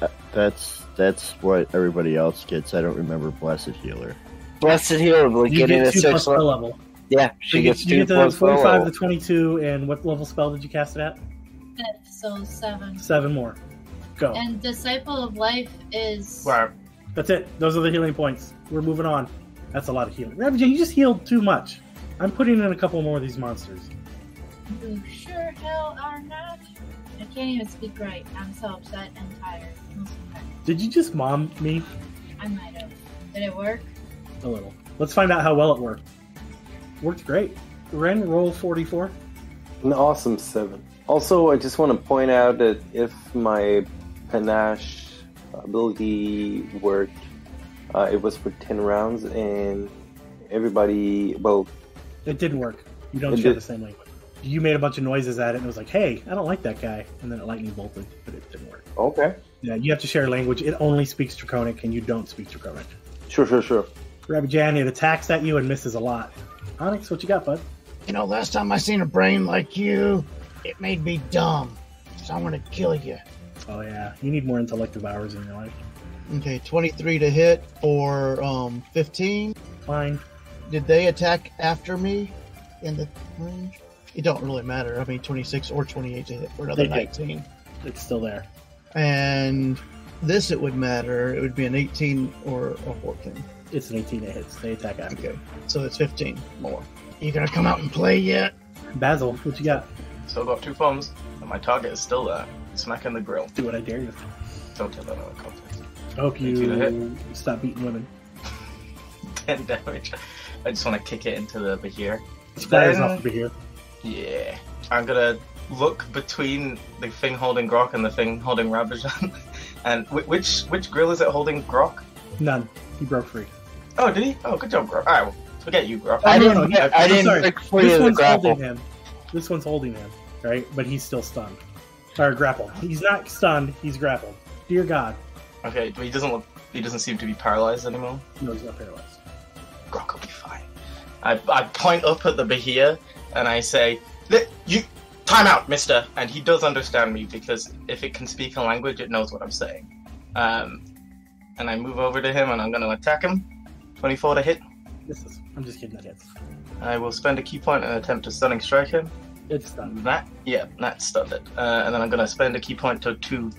[SPEAKER 5] That's what everybody else gets. I don't remember Blessed Healer.
[SPEAKER 10] Blessed healer will
[SPEAKER 3] You
[SPEAKER 10] get in
[SPEAKER 3] get
[SPEAKER 10] a
[SPEAKER 3] 2 plus
[SPEAKER 10] 6
[SPEAKER 3] spell
[SPEAKER 10] level.
[SPEAKER 3] level.
[SPEAKER 10] Yeah,
[SPEAKER 3] So
[SPEAKER 10] she
[SPEAKER 3] you
[SPEAKER 10] gets
[SPEAKER 3] get
[SPEAKER 10] 2
[SPEAKER 3] the
[SPEAKER 10] plus spell
[SPEAKER 3] 45
[SPEAKER 10] level.
[SPEAKER 3] to 22, and what level spell did you cast it at?
[SPEAKER 6] 5th, so 7.
[SPEAKER 3] 7 more. Go.
[SPEAKER 6] And Disciple of Life is...
[SPEAKER 7] Where?
[SPEAKER 3] That's it. Those are the healing points. We're moving on. That's a lot of healing. Rabbit Jan, you just healed too much. I'm putting in a couple more of these monsters.
[SPEAKER 6] You sure hell are not. I can't even speak right. I'm so upset and tired. Most of the time.
[SPEAKER 3] Did you just mom me?
[SPEAKER 6] I might have. Did it work?
[SPEAKER 3] A little. Let's find out how well it worked. Worked great. Ren, roll 44.
[SPEAKER 11] An awesome 7. Also, I just want to point out that if my panache ability worked, it was for 10 rounds, and everybody, well...
[SPEAKER 3] It didn't work. You don't
[SPEAKER 11] It
[SPEAKER 3] share
[SPEAKER 11] did.
[SPEAKER 3] the same language. You made a bunch of noises at it and it was like, hey, I don't like that guy. And then it lightning bolted, but it didn't work.
[SPEAKER 11] Okay.
[SPEAKER 3] Yeah, you have to share language. It only speaks Draconic and you don't speak Draconic.
[SPEAKER 11] Sure.
[SPEAKER 3] Rabbit Jan, it attacks at you and misses a lot. Onyx, what you got, bud?
[SPEAKER 1] Last time I seen a brain like you, it made me dumb. So I'm gonna kill you.
[SPEAKER 3] Oh yeah, you need more intellective hours in your life.
[SPEAKER 9] Okay, 23 to hit for 15.
[SPEAKER 3] Fine.
[SPEAKER 9] Did they attack after me in the range? It don't really matter. I mean, 26 or 28 to hit for another
[SPEAKER 3] They did.
[SPEAKER 9] 19.
[SPEAKER 3] It's still there.
[SPEAKER 9] And this, it would matter. It would be an 18 or a 14.
[SPEAKER 3] It's an 18 that hits. They attack after.
[SPEAKER 9] Okay, so it's 15 more.
[SPEAKER 1] You gonna come out and play yet?
[SPEAKER 3] Basil, what you got?
[SPEAKER 7] Still got 2 bombs, and my target is still there. Smack in the grill.
[SPEAKER 3] Do what I dare you.
[SPEAKER 7] Don't tell that other context.
[SPEAKER 3] I hope
[SPEAKER 7] 18 to
[SPEAKER 3] you stop beating women.
[SPEAKER 7] 10 damage. I just want to kick it into the Bahir.
[SPEAKER 3] Squires off to be here.
[SPEAKER 7] Yeah. I'm gonna look between the thing holding Grok and the thing holding Rabajan. And which grill is it holding Grok?
[SPEAKER 3] None. He broke free.
[SPEAKER 7] Oh, did he? Oh, good job, bro. Alright, well, forget you, bro.
[SPEAKER 10] I
[SPEAKER 3] no,
[SPEAKER 10] didn't.
[SPEAKER 3] yeah,
[SPEAKER 10] I
[SPEAKER 3] I'm
[SPEAKER 10] didn't
[SPEAKER 3] sorry.
[SPEAKER 10] break free
[SPEAKER 3] This
[SPEAKER 10] of the
[SPEAKER 3] one's
[SPEAKER 10] grapple.
[SPEAKER 3] holding him. This one's holding him, right? But he's still stunned. Or grappled. He's not stunned. He's grappled. Dear God.
[SPEAKER 7] Okay, but he doesn't seem to be paralyzed anymore.
[SPEAKER 3] No, he's not paralyzed.
[SPEAKER 7] Grok will be fine. I point up at the Bahia and I say, "You, time out, mister." And he does understand me because if it can speak a language, it knows what I'm saying. And I move over to him and I'm going to attack him. 24 to hit.
[SPEAKER 3] I'm just kidding, that hits.
[SPEAKER 7] I will spend a key point and attempt to stunning strike him.
[SPEAKER 3] It's stunned.
[SPEAKER 7] That stunned it. And then I'm going to spend a key point to do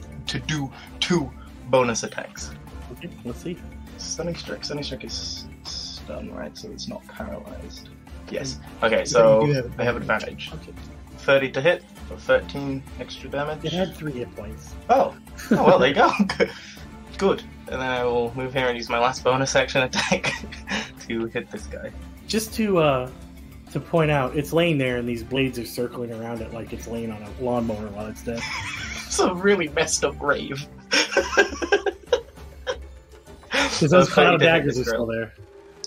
[SPEAKER 7] 2 bonus attacks.
[SPEAKER 3] Okay, let's see.
[SPEAKER 7] Stunning strike. Stunning strike is stun, right? So it's not paralyzed. Yes. Okay, so I have advantage.
[SPEAKER 3] Okay.
[SPEAKER 7] 30 to hit for 13 extra damage.
[SPEAKER 3] It had 3 hit points.
[SPEAKER 7] Oh well, there you go. Good. And then I will move here and use my last bonus action attack to hit this guy.
[SPEAKER 3] Just to point out, it's laying there and these blades are circling around it like it's laying on a lawnmower while it's dead.
[SPEAKER 7] It's a really messed up grave.
[SPEAKER 3] Because those cloud daggers are still there.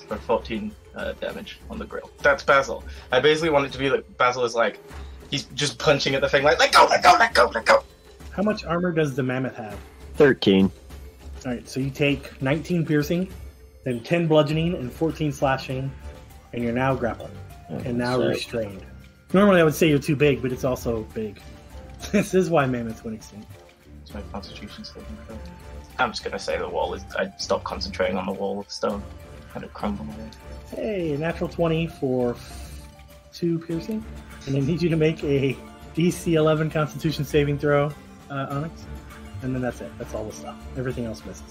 [SPEAKER 7] For 14 damage on the grill. That's Basil. I basically want it to be like Basil is like, he's just punching at the thing like, let go, let go, let go, let go.
[SPEAKER 3] How much armor does the mammoth have?
[SPEAKER 5] 13.
[SPEAKER 3] Alright, so you take 19 piercing, then 10 bludgeoning, and 14 slashing, and you're now grappled. And now restrained. Normally I would say you're too big, but it's also big. This is why mammoths went extinct.
[SPEAKER 7] It's my constitution saving throw. I'm just gonna say the wall is. I stopped concentrating on the wall of stone. Kind of crumble away.
[SPEAKER 3] Hey, natural 20 for 2 piercing. And I need you to make a DC 11 constitution saving throw, Onyx. And then that's it. That's all the stuff. Everything else misses.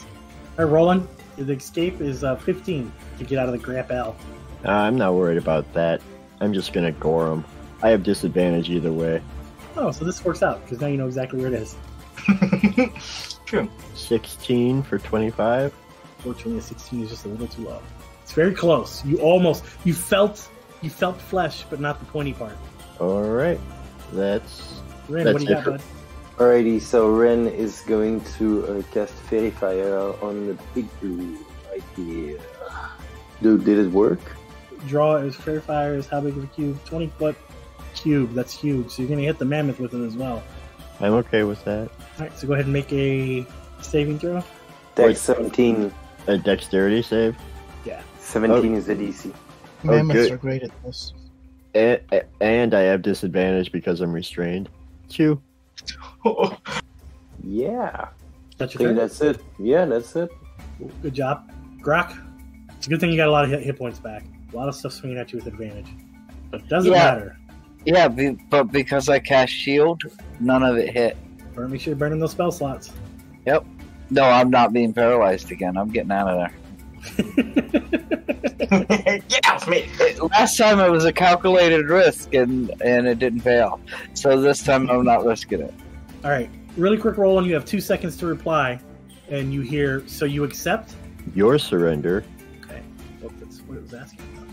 [SPEAKER 3] Alright, Roland. The escape is 15 to get out of the grapple.
[SPEAKER 5] I'm not worried about that. I'm just gonna gore him. I have disadvantage either way.
[SPEAKER 3] Oh, so this works out, because now you know exactly where it is.
[SPEAKER 7] True.
[SPEAKER 5] 16 for 25.
[SPEAKER 3] Fortunately, a 16 is just a little too low. It's very close. You felt flesh, but not the pointy part.
[SPEAKER 5] Alright. That's
[SPEAKER 3] Ren,
[SPEAKER 5] That's
[SPEAKER 3] what do you got,
[SPEAKER 5] it.
[SPEAKER 3] bud?
[SPEAKER 11] Alrighty, so Ren is going to cast Fairy Fire on the big dude right here. Dude, did it work?
[SPEAKER 3] Draw is fair fire is how big of a cube? 20-foot cube. That's huge. So you're going to hit the mammoth with it as well.
[SPEAKER 5] I'm okay with that.
[SPEAKER 3] Alright, so go ahead and make a saving throw.
[SPEAKER 11] Dex 17.
[SPEAKER 5] A dexterity save?
[SPEAKER 3] Yeah.
[SPEAKER 11] 17 is the DC.
[SPEAKER 9] Mammoths
[SPEAKER 5] good.
[SPEAKER 9] are great at this.
[SPEAKER 5] And I have disadvantage because I'm restrained. 2.
[SPEAKER 11] Yeah.
[SPEAKER 3] That's
[SPEAKER 11] I
[SPEAKER 3] your
[SPEAKER 11] think
[SPEAKER 3] turn?
[SPEAKER 11] that's it. Yeah, that's it.
[SPEAKER 3] Good job. Grok, it's a good thing you got a lot of hit points back. A lot of stuff swinging at you with advantage. But it doesn't matter.
[SPEAKER 10] Yeah, but because I cast shield, none of it hit.
[SPEAKER 3] Or make sure you're burning those spell slots.
[SPEAKER 10] Yep. No, I'm not being paralyzed again. I'm getting out of there.
[SPEAKER 7] Get off me!
[SPEAKER 10] Last time it was a calculated risk and it didn't pay off. So this time I'm not risking it.
[SPEAKER 3] Alright, really quick roll, and you have 2 seconds to reply. And you hear, so you accept?
[SPEAKER 5] Your surrender.
[SPEAKER 3] Okay. Well, that's what it was asking about.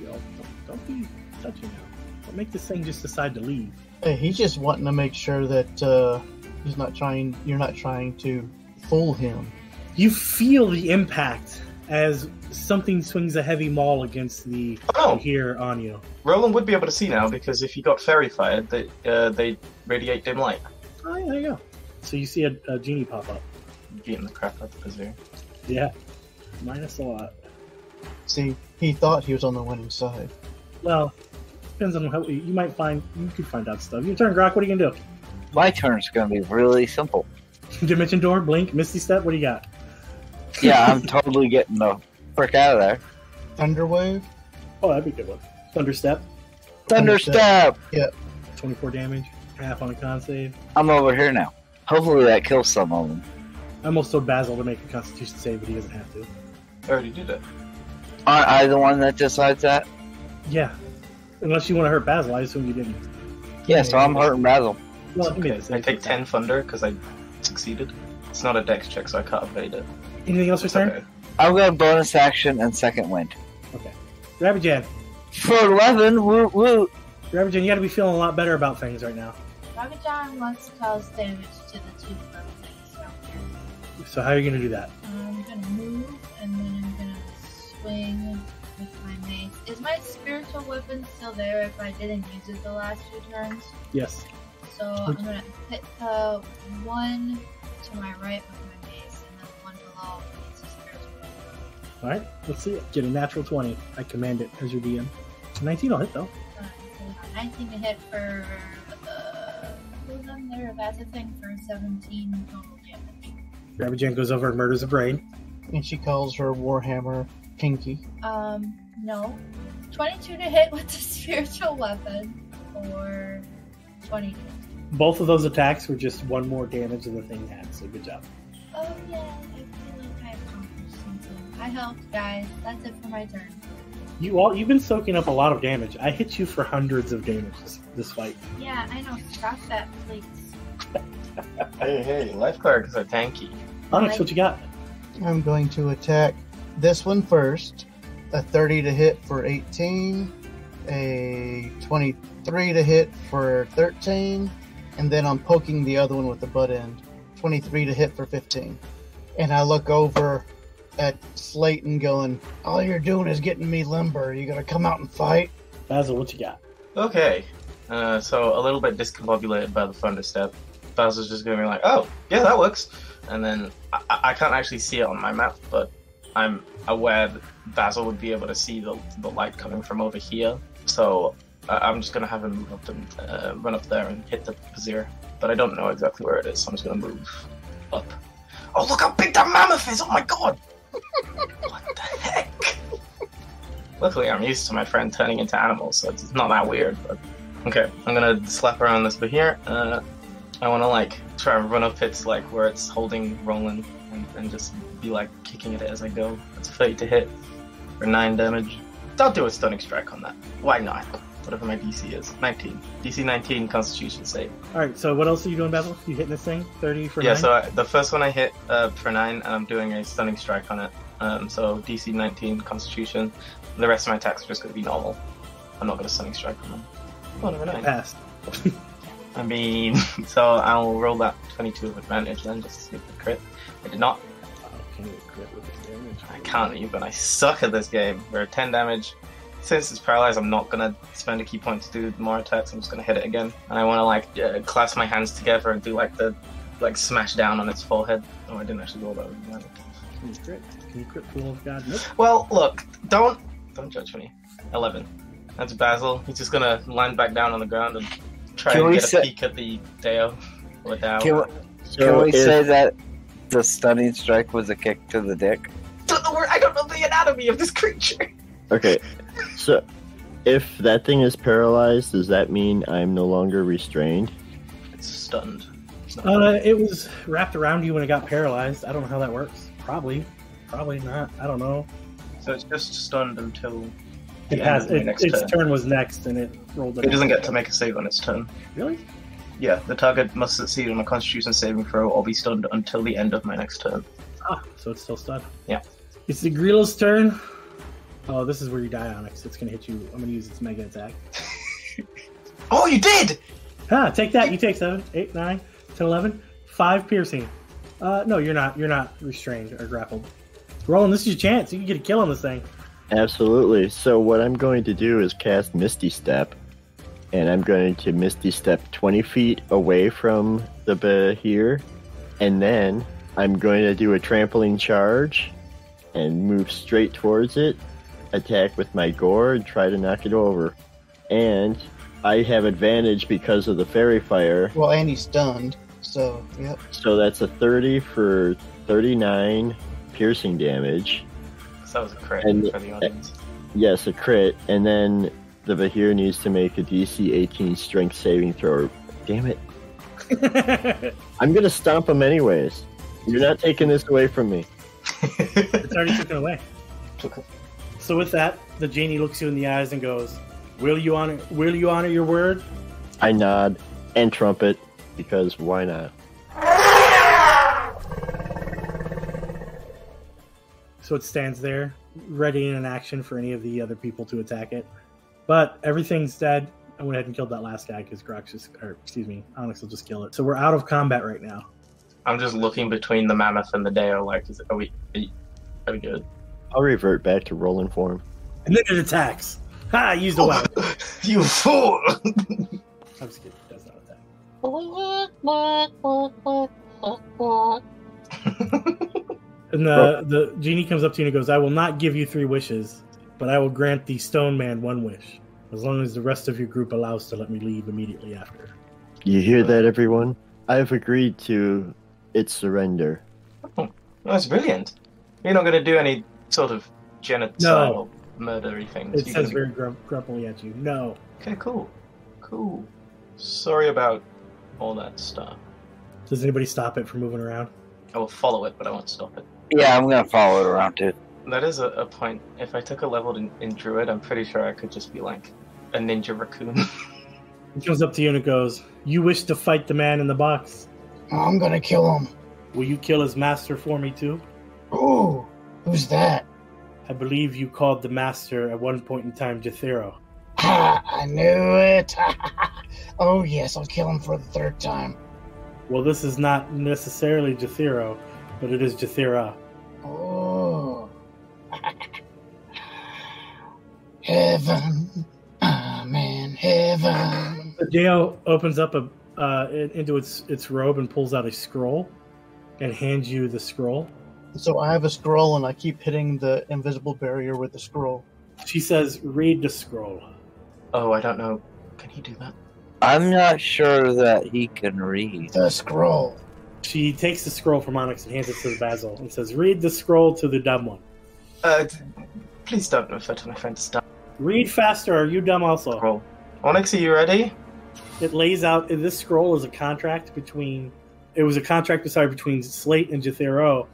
[SPEAKER 3] Yo, don't be touching him. Don't make this thing just decide to leave.
[SPEAKER 9] Hey, he's just wanting to make sure that you're not trying to fool him.
[SPEAKER 3] You feel the impact as something swings a heavy maul against the here on you.
[SPEAKER 7] Roland would be able to see now because if he got fairy fired, they radiate dim light.
[SPEAKER 3] Oh, yeah, there you go. So you see a genie pop up.
[SPEAKER 7] Beating the crap out of the Kazoo.
[SPEAKER 3] Yeah. Minus a lot.
[SPEAKER 9] See, he thought he was on the winning side.
[SPEAKER 3] Well, depends on how you could find out stuff. Your turn, Grok. What are you gonna do?
[SPEAKER 10] My turn's going to be really simple.
[SPEAKER 3] Dimension door, blink, misty step. What do you got?
[SPEAKER 10] Yeah, I'm totally getting the frick out of there.
[SPEAKER 9] Thunderwave?
[SPEAKER 3] Oh, that'd be a good one. Thunder step,
[SPEAKER 10] Thunderstep!
[SPEAKER 9] Yeah.
[SPEAKER 3] 24 damage, half on a con save.
[SPEAKER 10] I'm over here now. Hopefully that kills some of them.
[SPEAKER 3] I almost told Basil to make a Constitution save, but he doesn't have to.
[SPEAKER 7] I already did it.
[SPEAKER 10] Aren't I the one that decides that?
[SPEAKER 3] Yeah. Unless you want to hurt Basil, I assume you didn't.
[SPEAKER 10] Yeah, so I'm hurting Basil.
[SPEAKER 3] Well,
[SPEAKER 7] Okay. I take 10 thunder because I succeeded. It's not a dex check, so I can't evade it.
[SPEAKER 3] Anything else for turn?
[SPEAKER 7] Okay.
[SPEAKER 10] I'm going bonus action and second wind.
[SPEAKER 3] Okay. Rabijan.
[SPEAKER 10] For 11, woo woo.
[SPEAKER 3] Rabijan, you gotta be feeling a lot better about things right now.
[SPEAKER 6] Rabijan wants to cause damage to the 2 little things down here.
[SPEAKER 3] So how are you gonna do that?
[SPEAKER 6] I'm gonna move swing with my mace. Is my spiritual weapon still there if I didn't use it the last few turns?
[SPEAKER 3] Yes.
[SPEAKER 6] So I'm gonna hit the one to my right with my mace, and then the one below is the spiritual weapon.
[SPEAKER 3] All right, let's see it. Get a natural 20. I command it as your DM. 19 will hit though.
[SPEAKER 6] 19 to hit for who's on there? That's a thing for 17 total damage.
[SPEAKER 3] Rabbit goes over and murders a brain.
[SPEAKER 9] And she calls her Warhammer Pinky.
[SPEAKER 6] No. 22 to hit with the spiritual weapon for 20.
[SPEAKER 3] Both of those attacks were just one more damage than the thing had, so good job.
[SPEAKER 6] Oh yeah, I feel like I accomplished something. I helped, guys. That's it for my turn.
[SPEAKER 3] You've been soaking up a lot of damage. I hit you for hundreds of damage this fight.
[SPEAKER 6] Yeah, I know. Stop that, please.
[SPEAKER 7] Hey, life clerics are tanky.
[SPEAKER 3] Onyx, what you got?
[SPEAKER 9] I'm going to attack this one first. A 30 to hit for 18. A 23 to hit for 13. And then I'm poking the other one with the butt end. 23 to hit for 15. And I look over at Slayton going, all you're doing is getting me limber. You gonna come out and fight?
[SPEAKER 3] Basil, what you got?
[SPEAKER 7] Okay. So a little bit discombobulated by the thunder step. Basil's just gonna be like, oh, yeah, that works. And then I can't actually see it on my map, but I'm aware that Basil would be able to see the light coming from over here. So I'm just gonna have him move up and run up there and hit the Vizier. But I don't know exactly where it is, so I'm just gonna move up. Oh, look how big that mammoth is! Oh my god! What the heck? Luckily, I'm used to my friend turning into animals, so it's not that weird. But okay, I'm gonna slap around this bit here. I want to try and run up its where it's holding Roland and just be kicking at it as I go. It's 30 to hit for 9 damage. I'll do a stunning strike on that. Why not? Whatever my DC is. 19. DC 19 Constitution save.
[SPEAKER 3] Alright, so what else are you doing, Basil? You hitting this thing? 30 for 9?
[SPEAKER 7] Yeah, so the first one I hit for 9, and I'm doing a stunning strike on it. So DC 19 Constitution. The rest of my attacks are just going to be normal. I'm not going to stunning strike on them. Whatever, 9.
[SPEAKER 3] Passed.
[SPEAKER 7] I mean, so I'll roll that 22 with advantage then, just to see if the crit. I did not.
[SPEAKER 3] Can you crit with this damage?
[SPEAKER 7] I can't even. I suck at this game. We're 10 damage. Since it's paralyzed, I'm not going to spend a key point to do more attacks. I'm just going to hit it again. And I want to clasp my hands together and do the smash down on its forehead. Oh, I didn't actually roll that with advantage.
[SPEAKER 3] Can you crit? Can you crit, Fool of God? Nope.
[SPEAKER 7] Well, look, don't judge me. 11. That's Basil. He's just gonna land back down on the ground and try and get a peek at the Deo or Dow.
[SPEAKER 4] Can we say that the stunning strike was a kick to the dick?
[SPEAKER 7] I don't know the anatomy of this creature.
[SPEAKER 5] Okay, so if that thing is paralyzed, does that mean I'm no longer restrained?
[SPEAKER 7] It's stunned.
[SPEAKER 3] It was wrapped around you when it got paralyzed. I don't know how that works. Probably not. I don't know.
[SPEAKER 7] So it's just stunned until
[SPEAKER 3] it has. Its turn was next, and it rolled.
[SPEAKER 7] It doesn't get to make a save on its turn.
[SPEAKER 3] Really?
[SPEAKER 7] Yeah, the target must succeed on a Constitution saving throw or be stunned until the end of my next turn.
[SPEAKER 3] Ah, so it's still stunned.
[SPEAKER 7] Yeah.
[SPEAKER 3] It's the Grillo's turn. Oh, this is where you die, Onyx. It's gonna hit you. I'm gonna use its mega attack.
[SPEAKER 7] Oh, you did!
[SPEAKER 3] Take that. You take 7, 8, 9, 10, 11, 5 piercing. No, you're not. You're not restrained or grappled. Roland, this is your chance. You can get a kill on this thing.
[SPEAKER 5] Absolutely. So what I'm going to do is cast Misty Step, and I'm going to Misty Step 20 feet away from the Downheer, and then I'm going to do a trampoline charge and move straight towards it, attack with my gore, and try to knock it over. And I have advantage because of the fairy fire.
[SPEAKER 9] Well, and he's stunned, so, yep.
[SPEAKER 5] So that's a 30 for 39 piercing damage.
[SPEAKER 7] So that was a crit for the audience.
[SPEAKER 5] Yes, a crit. And then the Downheer needs to make a DC 18 strength saving throw. Damn it. I'm going to stomp him anyways. You're not taking this away from me.
[SPEAKER 3] It's already taken away. So with that, the genie looks you in the eyes and goes, Will you honor your word?
[SPEAKER 5] I nod and trumpet, because why not?
[SPEAKER 3] So it stands there, ready in an action for any of the other people to attack it. But everything's dead. I went ahead and killed that last guy because Onyx will just kill it. So we're out of combat right now.
[SPEAKER 7] I'm just looking between the mammoth and the Deo, are we good?
[SPEAKER 5] I'll revert back to rolling form.
[SPEAKER 3] And then it attacks. Ha! I used a weapon.
[SPEAKER 7] You fool!
[SPEAKER 3] I'm just kidding. It does not attack. And the genie comes up to you and goes, I will not give you 3 wishes, but I will grant the stone man 1 wish, as long as the rest of your group allows to let me leave immediately after.
[SPEAKER 5] You hear that, everyone? I have agreed to its surrender.
[SPEAKER 7] Oh, that's brilliant. You're not going to do any sort of genocidal or murdery things.
[SPEAKER 3] It says very grumpily at you. No.
[SPEAKER 7] Okay, cool. Cool. Sorry about all that stuff.
[SPEAKER 3] Does anybody stop it from moving around?
[SPEAKER 7] I will follow it, but I won't stop it.
[SPEAKER 4] Yeah, I'm gonna follow it around too.
[SPEAKER 7] That is a point. If I took a level in Druid, I'm pretty sure I could just be like a ninja raccoon.
[SPEAKER 3] It comes up to you and it goes, you wish to fight the man in the box.
[SPEAKER 1] I'm gonna kill him.
[SPEAKER 3] Will you kill his master for me too?
[SPEAKER 1] Ooh, who's that?
[SPEAKER 3] I believe you called the master at one point in time Jethero.
[SPEAKER 1] Ha! I knew it. Oh yes, I'll kill him for the 3rd time.
[SPEAKER 3] Well, this is not necessarily Jethero, but it is Jethera.
[SPEAKER 1] Oh. Heaven. I'm in heaven.
[SPEAKER 3] The Dale opens up into its robe and pulls out a scroll and hands you the scroll.
[SPEAKER 9] So I have a scroll, and I keep hitting the invisible barrier with the scroll.
[SPEAKER 3] She says, read the scroll.
[SPEAKER 7] Oh, I don't know. Can he do that?
[SPEAKER 4] I'm not sure that he can read.
[SPEAKER 1] The scroll.
[SPEAKER 3] She takes the scroll from Onyx and hands it to Basil and says, read the scroll to the dumb one.
[SPEAKER 7] Please don't refer to my friend Star.
[SPEAKER 3] Read faster, are you dumb also?
[SPEAKER 7] Scroll. Onyx, are you ready?
[SPEAKER 3] It lays out, this scroll is a contract between Slate and Jethero,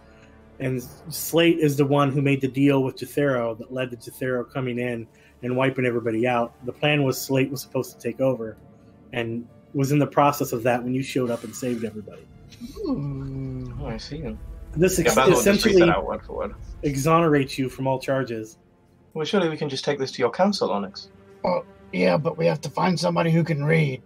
[SPEAKER 3] and Slate is the one who made the deal with Jethero that led to Jethero coming in and wiping everybody out. The plan was Slate was supposed to take over, and was in the process of that when you showed up and saved everybody.
[SPEAKER 7] Oh, I see.
[SPEAKER 3] This essentially exonerates you from all charges.
[SPEAKER 7] Well, surely we can just take this to your council, Onyx.
[SPEAKER 1] Oh, yeah, but we have to find somebody who can read.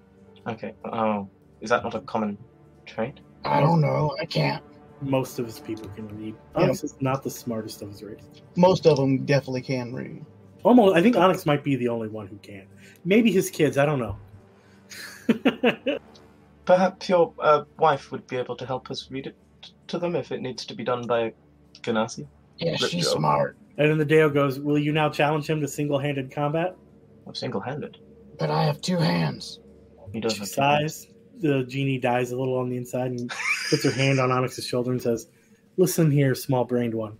[SPEAKER 7] Okay. Oh, is that not a common trait?
[SPEAKER 1] I don't know. I can't.
[SPEAKER 3] Most of his people can read. Onyx is not the smartest of his race.
[SPEAKER 9] Most of them definitely can read.
[SPEAKER 3] Almost. I think Onyx might be the only one who can. Maybe his kids. I don't know.
[SPEAKER 7] Perhaps your wife would be able to help us read it to them if it needs to be done by Ganassi.
[SPEAKER 1] Yeah, she's smart.
[SPEAKER 3] And then the Deo goes, will you now challenge him to single-handed combat?
[SPEAKER 7] I'm single-handed.
[SPEAKER 1] But I have 2 hands.
[SPEAKER 7] He does
[SPEAKER 3] She
[SPEAKER 7] have 2
[SPEAKER 3] sighs.
[SPEAKER 7] hands.
[SPEAKER 3] The genie dies a little on the inside and puts her hand on Onyx's shoulder and says, listen here, small-brained one.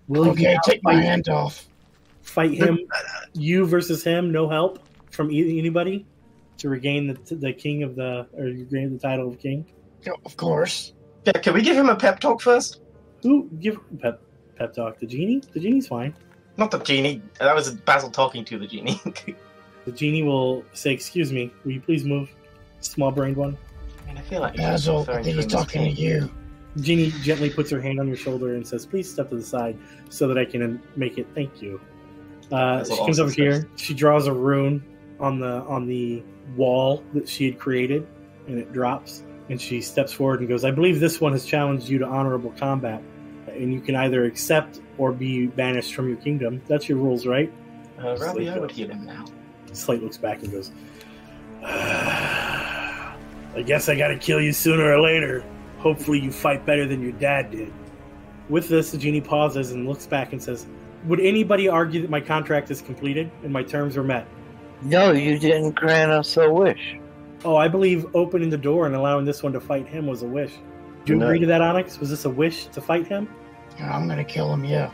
[SPEAKER 3] Will
[SPEAKER 1] Okay,
[SPEAKER 3] you
[SPEAKER 1] take my hand off.
[SPEAKER 3] Fight him, you versus him, no help from anybody to regain the king of regain the title of king?
[SPEAKER 1] Of course.
[SPEAKER 7] Yeah, can we give him a pep talk first?
[SPEAKER 3] Who give him pep talk? The genie? The genie's fine.
[SPEAKER 7] Not the genie. That was Basil talking to the genie.
[SPEAKER 3] The genie will say, excuse me, will you please move, small-brained one?
[SPEAKER 7] I mean, I feel like
[SPEAKER 1] Basil, I think he's talking to you.
[SPEAKER 3] Genie gently puts her hand on your shoulder and says, please step to the side so that I can make it thank you. She comes over here. She draws a rune on the wall that she had created, and it drops. And she steps forward and goes, I believe this one has challenged you to honorable combat, and you can either accept or be banished from your kingdom. That's your rules, right?
[SPEAKER 7] Robbie, I would heal him now.
[SPEAKER 3] Slate looks back and goes, I guess I gotta kill you sooner or later. Hopefully you fight better than your dad did. With this, the genie pauses and looks back and says, would anybody argue that my contract is completed and my terms are met?
[SPEAKER 4] No, you didn't grant us a wish.
[SPEAKER 3] Oh, I believe opening the door and allowing this one to fight him was a wish. Do you agree to that, Onyx? Was this a wish to fight him?
[SPEAKER 1] I'm gonna kill him, yeah.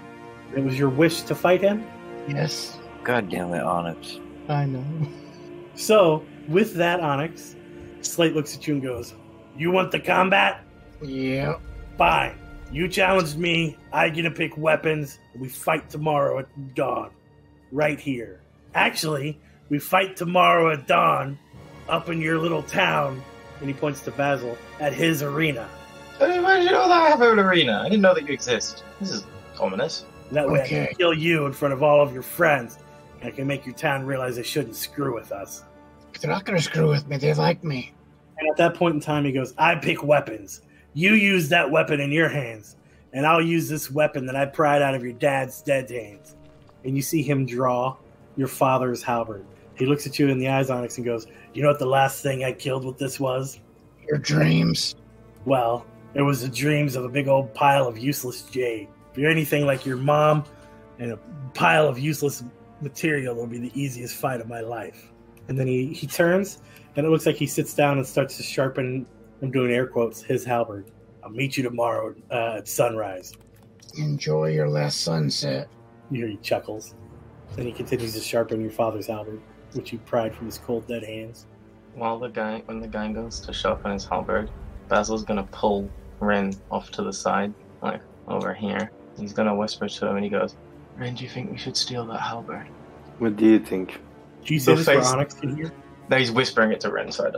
[SPEAKER 3] It was your wish to fight him?
[SPEAKER 1] Yes.
[SPEAKER 4] God damn it, Onyx.
[SPEAKER 9] I know.
[SPEAKER 3] So, with that, Onyx, Slate looks at you and goes, you want the combat?
[SPEAKER 1] Yeah.
[SPEAKER 3] Fine. You challenged me, I get to pick weapons, and we fight tomorrow at dawn. Right here. Actually, we fight tomorrow at dawn up in your little town, and he points to Basil, at his arena.
[SPEAKER 7] Why did you know that I have an arena? I didn't know that you exist. This is ominous.
[SPEAKER 3] That way I can kill you in front of all of your friends, and I can make your town realize they shouldn't screw with us.
[SPEAKER 1] They're not going to screw with me. They like me.
[SPEAKER 3] And at that point in time, he goes, I pick weapons. You use that weapon in your hands, and I'll use this weapon that I pried out of your dad's dead hands. And you see him draw your father's halberd. He looks at you in the eyes, Onyx, and goes, you know what the last thing I killed with this was?
[SPEAKER 1] Your dreams.
[SPEAKER 3] Well, it was the dreams of a big old pile of useless jade. If you're anything like your mom and a pile of useless material, it'll be the easiest fight of my life. And then he turns, and it looks like he sits down and starts to sharpen, I'm doing air quotes, his halberd. I'll meet you tomorrow at sunrise.
[SPEAKER 1] Enjoy your last sunset.
[SPEAKER 3] You hear he chuckles. Then he continues to sharpen your father's halberd, which you pried from his cold, dead hands.
[SPEAKER 7] When the guy goes to sharpen his halberd, Basil's gonna pull Rin off to the side, like over here. He's gonna whisper to him, and he goes, "Rin, do you think we should steal that halberd?"
[SPEAKER 11] What do you think?
[SPEAKER 3] Do you say this for Onyx can hear?
[SPEAKER 7] No, he's whispering it to Rin, so I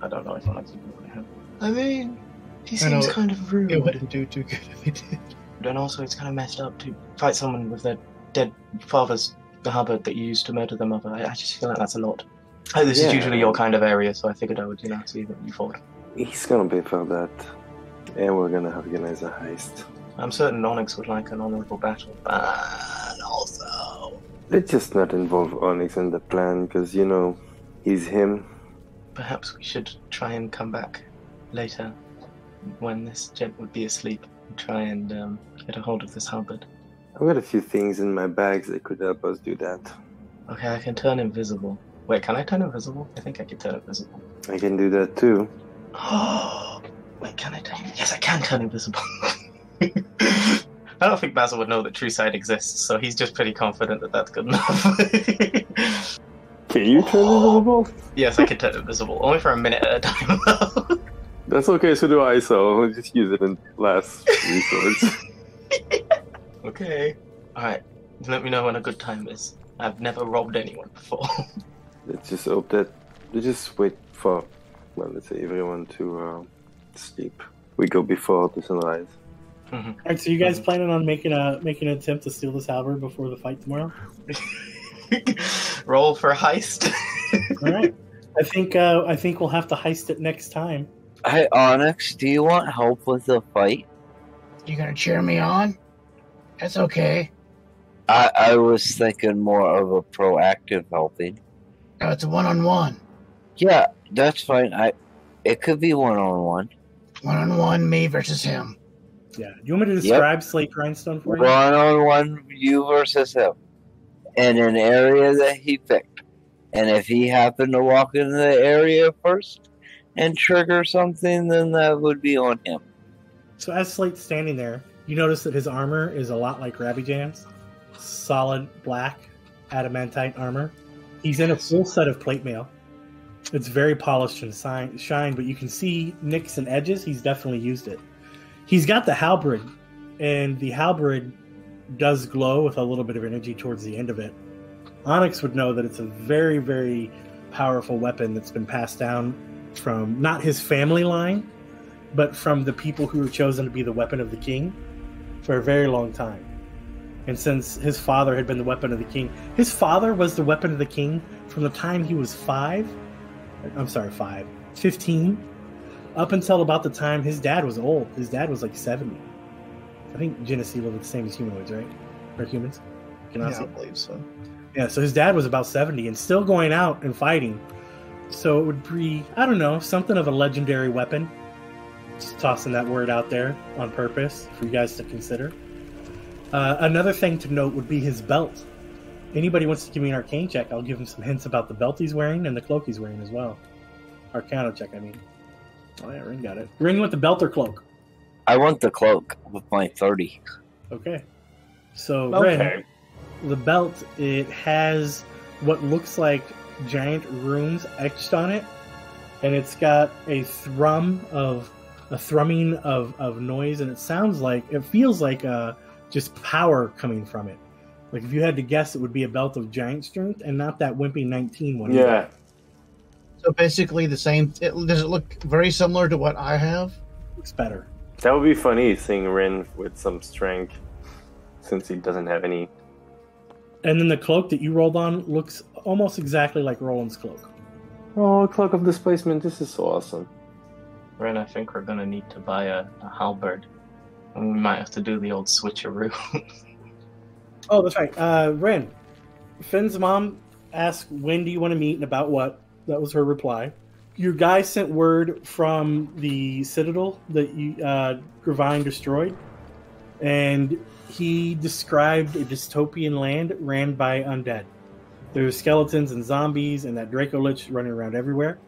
[SPEAKER 7] don't know if Onyx can hear him. I mean, he seems kind of rude.
[SPEAKER 9] It wouldn't do too good if he did.
[SPEAKER 7] And also, it's kind of messed up to fight someone with their dead father's halberd that you used to murder their mother. I just feel like that's a lot. This is usually your kind of area, so I figured I would, see what you thought.
[SPEAKER 11] He's gonna pay for that, and we're gonna organize a heist.
[SPEAKER 7] I'm certain Onyx would like an honorable battle, but also...
[SPEAKER 11] Let's just not involve Onyx in the plan, because, he's him.
[SPEAKER 7] Perhaps we should try and come back later, when this gent would be asleep, and try and get a hold of this halberd.
[SPEAKER 11] I've got a few things in my bags that could help us do that.
[SPEAKER 7] Okay, I can turn invisible. Wait, can I turn invisible? I think I can turn invisible.
[SPEAKER 11] I can do that too.
[SPEAKER 7] Oh, wait, can I turn? Yes, I can turn invisible. I don't think Basil would know that True Sight exists, so he's just pretty confident that that's good enough.
[SPEAKER 11] Can you turn invisible?
[SPEAKER 7] Yes, I can turn invisible. Only for a minute at a time, though.
[SPEAKER 11] That's okay, so do I, so I'll just use it in last resource.
[SPEAKER 7] Okay. Alright, let me know when a good time is. I've never robbed anyone before.
[SPEAKER 11] Let's just hope that... Let's just wait for, let's say, everyone to sleep. We go before the sunrise.
[SPEAKER 3] Mm-hmm. Alright, so you guys planning on making an attempt to steal this halberd before the fight tomorrow?
[SPEAKER 7] Roll for heist.
[SPEAKER 3] Alright. I think we'll have to heist it next time.
[SPEAKER 4] Hey, Onyx, do you want help with the fight?
[SPEAKER 1] You gonna cheer me on? That's okay.
[SPEAKER 4] I was thinking more of a proactive helping.
[SPEAKER 1] No, it's a one-on-one.
[SPEAKER 4] Yeah, that's fine. It could be one-on-one.
[SPEAKER 1] One-on-one, me versus him.
[SPEAKER 3] Yeah. Do you want me to describe Slate Grindstone for you?
[SPEAKER 4] One-on-one, you versus him. In an area that he picked. And if he happened to walk into the area first and trigger something, then that would be on him.
[SPEAKER 3] So as Slate's standing there, you notice that his armor is a lot like Rabbi Jan's. Solid black adamantite armor. He's in a full set of plate mail. It's very polished and shine, but you can see nicks and edges. He's definitely used it. He's got the halberd, and the halberd does glow with a little bit of energy towards the end of it. Onyx would know that it's a very, very powerful weapon that's been passed down from not his family line, but from the people who were chosen to be the weapon of the king for a very long time. And since his father had been the weapon of the king, his father was the weapon of the king from the time he was 15, up until about the time his dad was old. His dad was like 70. I think Genesee lived the same as humanoids, right? Or humans?
[SPEAKER 9] I believe so.
[SPEAKER 3] Yeah, so his dad was about 70 and still going out and fighting. So it would be, I don't know, something of a legendary weapon. Just tossing that word out there on purpose for you guys to consider. Another thing to note would be his belt. Anybody wants to give me an arcane check, I'll give him some hints about the belt he's wearing and the cloak he's wearing as well. Arcana check, I mean. Oh yeah, Ring got it. Ring with the belt or cloak?
[SPEAKER 4] I want the cloak with my 30.
[SPEAKER 3] Okay. So, Ren, the belt, it has what looks like giant runes etched on it, and it's got a thrumming of noise, and it feels like just power coming from it. Like if you had to guess, it would be a belt of giant strength and not that wimpy 19 one.
[SPEAKER 11] Yeah.
[SPEAKER 9] So basically the same. Does it look very similar to what I have?
[SPEAKER 3] Looks better.
[SPEAKER 11] That would be funny, seeing Rin with some strength, since he doesn't have any.
[SPEAKER 3] And then the cloak that you rolled on looks almost exactly like Roland's cloak.
[SPEAKER 11] Oh, Cloak of Displacement, this is so awesome.
[SPEAKER 7] Ren, I think we're gonna need to buy a halberd. We might have to do the old switcheroo.
[SPEAKER 3] Oh, that's right. Ren, Finn's mom asked, when do you want to meet and about what? That was her reply. Your guy sent word from the Citadel that Gravine destroyed, and he described a dystopian land ran by undead. There were skeletons and zombies and that Draco Lich running around everywhere,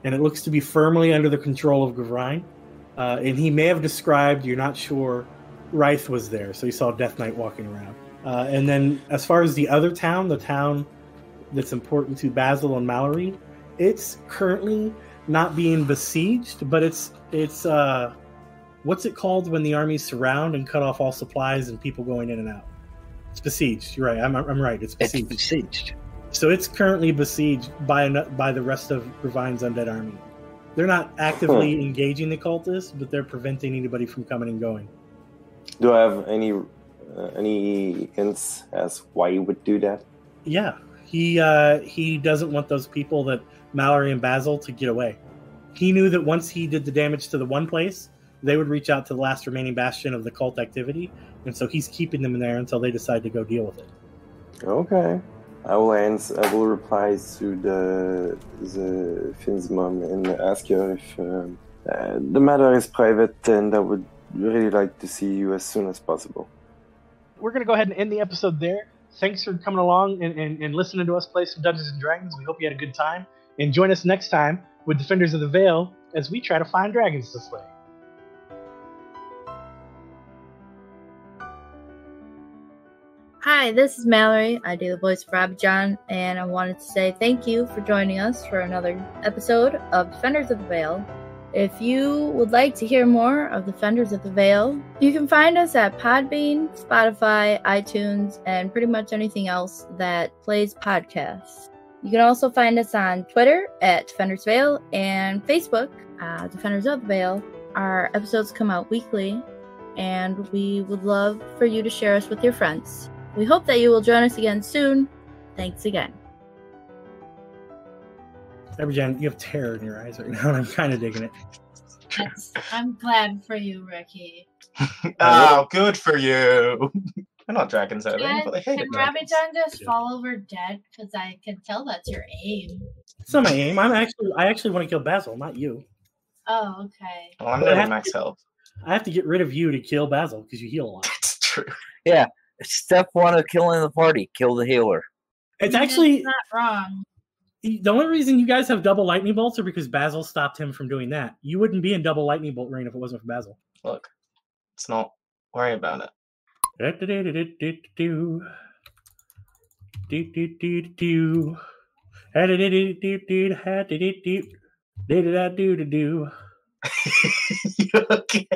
[SPEAKER 3] and it looks to be firmly under the control of Gravine. And he may have described, you're not sure, Ryth was there, so he saw Death Knight walking around. And then as far as the other town, the town that's important to Basil and Mallory, it's currently not being besieged, but it's what's it called when the armies surround and cut off all supplies and people going in and out? It's besieged. You're right. I'm right. It's besieged.
[SPEAKER 10] It's besieged.
[SPEAKER 3] So it's currently besieged by the rest of Gravine's undead army. They're not actively engaging the cultists, but they're preventing anybody from coming and going.
[SPEAKER 11] Do I have any hints as why you would do that?
[SPEAKER 3] Yeah, he doesn't want those people that Mallory and Basil to get away. He knew that once he did the damage to the one place, they would reach out to the last remaining bastion of the cult activity, and so he's keeping them in there until they decide to go deal with it.
[SPEAKER 11] Okay. I will reply to the Finn's mom and ask her if the matter is private, and I would really like to see you as soon as possible.
[SPEAKER 3] We're going to go ahead and end the episode there. Thanks for coming along and listening to us play some Dungeons & Dragons. We hope you had a good time. And join us next time with Defenders of the Veil as we try to find dragons to slay.
[SPEAKER 6] Hi, this is Mallory. I do the voice for Abby John, and I wanted to say thank you for joining us for another episode of Defenders of the Veil. If you would like to hear more of Defenders of the Veil, you can find us at Podbean, Spotify, iTunes, and pretty much anything else that plays podcasts. You can also find us on Twitter at Defenders Veil and Facebook, Defenders of the Veil. Our episodes come out weekly, and we would love for you to share us with your friends. We hope that you will join us again soon. Thanks again.
[SPEAKER 3] Everjan, you have terror in your eyes right now, and I'm kind of digging it.
[SPEAKER 6] Yes, I'm glad for you, Ricky.
[SPEAKER 7] Oh, good for you. They're not dragons, are they? But they hate
[SPEAKER 6] Can
[SPEAKER 7] dragons.
[SPEAKER 6] Rabbit John just fall over dead? Because I can tell that's your aim.
[SPEAKER 3] It's not my aim. I actually want to kill Basil, not you.
[SPEAKER 6] Oh, okay.
[SPEAKER 7] Well, I'm nearly max health.
[SPEAKER 3] I have to get rid of you to kill Basil because you heal a lot.
[SPEAKER 7] It's true.
[SPEAKER 10] Yeah. Step one of killing the party, kill the healer.
[SPEAKER 3] It's actually
[SPEAKER 6] not wrong.
[SPEAKER 3] The only reason you guys have double lightning bolts are because Basil stopped him from doing that. You wouldn't be in double lightning bolt range if it wasn't for Basil.
[SPEAKER 7] Look, let's not worry about it. You okay?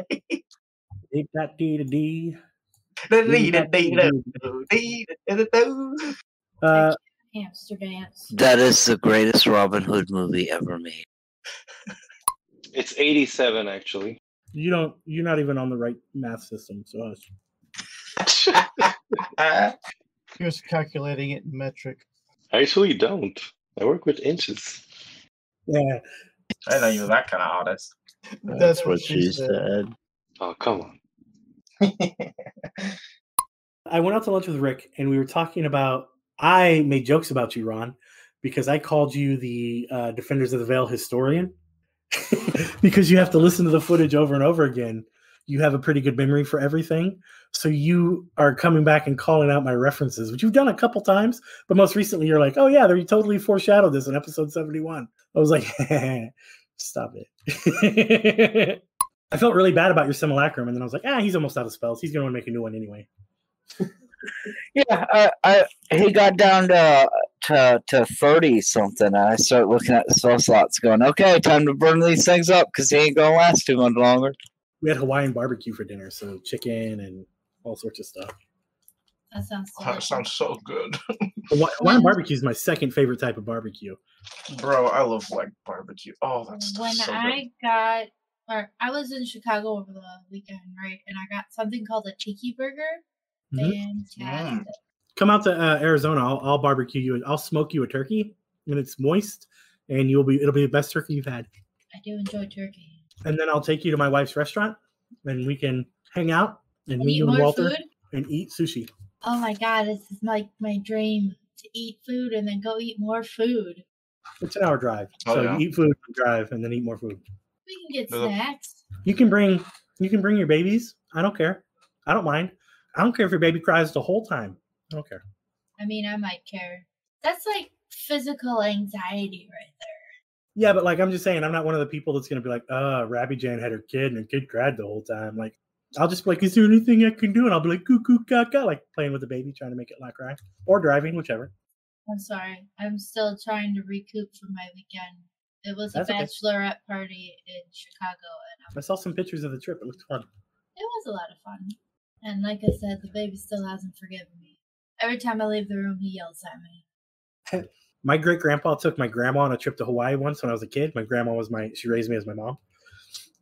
[SPEAKER 6] Hamster dance.
[SPEAKER 4] That is the greatest Robin Hood movie ever made.
[SPEAKER 8] It's 87, actually.
[SPEAKER 3] You're not even on the right math system, so
[SPEAKER 9] He was calculating it in metric.
[SPEAKER 8] I actually don't. I work with inches.
[SPEAKER 3] yeah.
[SPEAKER 7] I didn't know you were that kind of artist.
[SPEAKER 5] That's what she said.
[SPEAKER 8] Oh, come on.
[SPEAKER 3] I went out to lunch with Rick, and we were talking about. I made jokes about you, Ron, because I called you the Defenders of the Veil historian. Because you have to listen to the footage over and over again. You have a pretty good memory for everything. So you are coming back and calling out my references, which you've done a couple times. But most recently, you're like, oh, yeah, they totally foreshadowed this in episode 71. I was like, stop it. I felt really bad about your simulacrum. And then I was like, he's almost out of spells. He's going to make a new one anyway.
[SPEAKER 10] Yeah, he got down to 30 something. And I started looking at the spell slots, going, "Okay, time to burn these things up because he ain't gonna last too much longer."
[SPEAKER 3] We had Hawaiian barbecue for dinner, so chicken and all sorts of stuff.
[SPEAKER 6] That sounds
[SPEAKER 7] That sounds so good.
[SPEAKER 3] Hawaiian barbecue is my second favorite type of barbecue.
[SPEAKER 7] Bro, I love like barbecue. Oh, that's
[SPEAKER 6] when
[SPEAKER 7] so
[SPEAKER 6] I got, or I was in Chicago over the weekend, right? And I got something called a tiki burger. Fantastic.
[SPEAKER 3] Come out to Arizona. I'll barbecue you. I'll smoke you a turkey, and it's moist, and it'll be the best turkey you've had.
[SPEAKER 6] I do enjoy turkey.
[SPEAKER 3] And then I'll take you to my wife's restaurant, and we can hang out and
[SPEAKER 6] And
[SPEAKER 3] meet
[SPEAKER 6] eat
[SPEAKER 3] you and
[SPEAKER 6] more
[SPEAKER 3] Walter
[SPEAKER 6] food?
[SPEAKER 3] and eat sushi.
[SPEAKER 6] Oh my god, this is like my dream to eat food and then go eat more food.
[SPEAKER 3] It's an hour drive.
[SPEAKER 7] Oh,
[SPEAKER 3] So
[SPEAKER 7] yeah.
[SPEAKER 3] you eat food, drive, and then eat more food.
[SPEAKER 6] We can get
[SPEAKER 7] Well,
[SPEAKER 6] snacks.
[SPEAKER 3] You can bring your babies. I don't care. I don't mind. I don't care if your baby cries the whole time. I don't care.
[SPEAKER 6] I mean, I might care. That's like physical anxiety right there.
[SPEAKER 3] Yeah, but like I'm just saying, I'm not one of the people that's gonna be like, Rabbi Jan had her kid and her kid cried the whole time. Like, I'll just be like, is there anything I can do? And I'll be like, cuckoo, caca, like playing with the baby, trying to make it not cry, or driving, whichever.
[SPEAKER 6] I'm sorry. I'm still trying to recoup from my weekend. It was
[SPEAKER 3] That's
[SPEAKER 6] a
[SPEAKER 3] okay.
[SPEAKER 6] bachelorette party in Chicago, and
[SPEAKER 3] I saw some pictures of the trip. It looked fun.
[SPEAKER 6] it was a lot of fun. And like I said, the baby still hasn't forgiven me. Every time I leave the room, he yells at me.
[SPEAKER 3] My great grandpa took my grandma on a trip to Hawaii once when I was a kid. My grandma she raised me as my mom.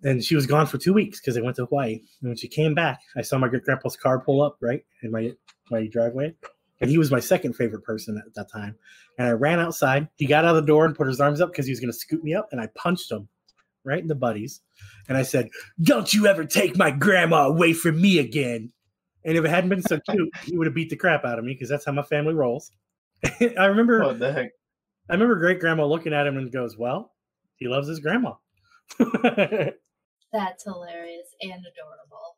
[SPEAKER 3] And she was gone for 2 weeks because they went to Hawaii. And when she came back, I saw my great grandpa's car pull up right in my driveway. And he was my second favorite person at that time. And I ran outside. He got out of the door and put his arms up because he was going to scoop me up. And I punched him right in the buddies. And I said, "Don't you ever take my grandma away from me again." And if it hadn't been so cute, he would have beat the crap out of me because that's how my family rolls. I remember
[SPEAKER 7] What the heck?
[SPEAKER 3] I remember great grandma looking at him and goes, "Well, he loves his grandma."
[SPEAKER 6] That's hilarious and adorable.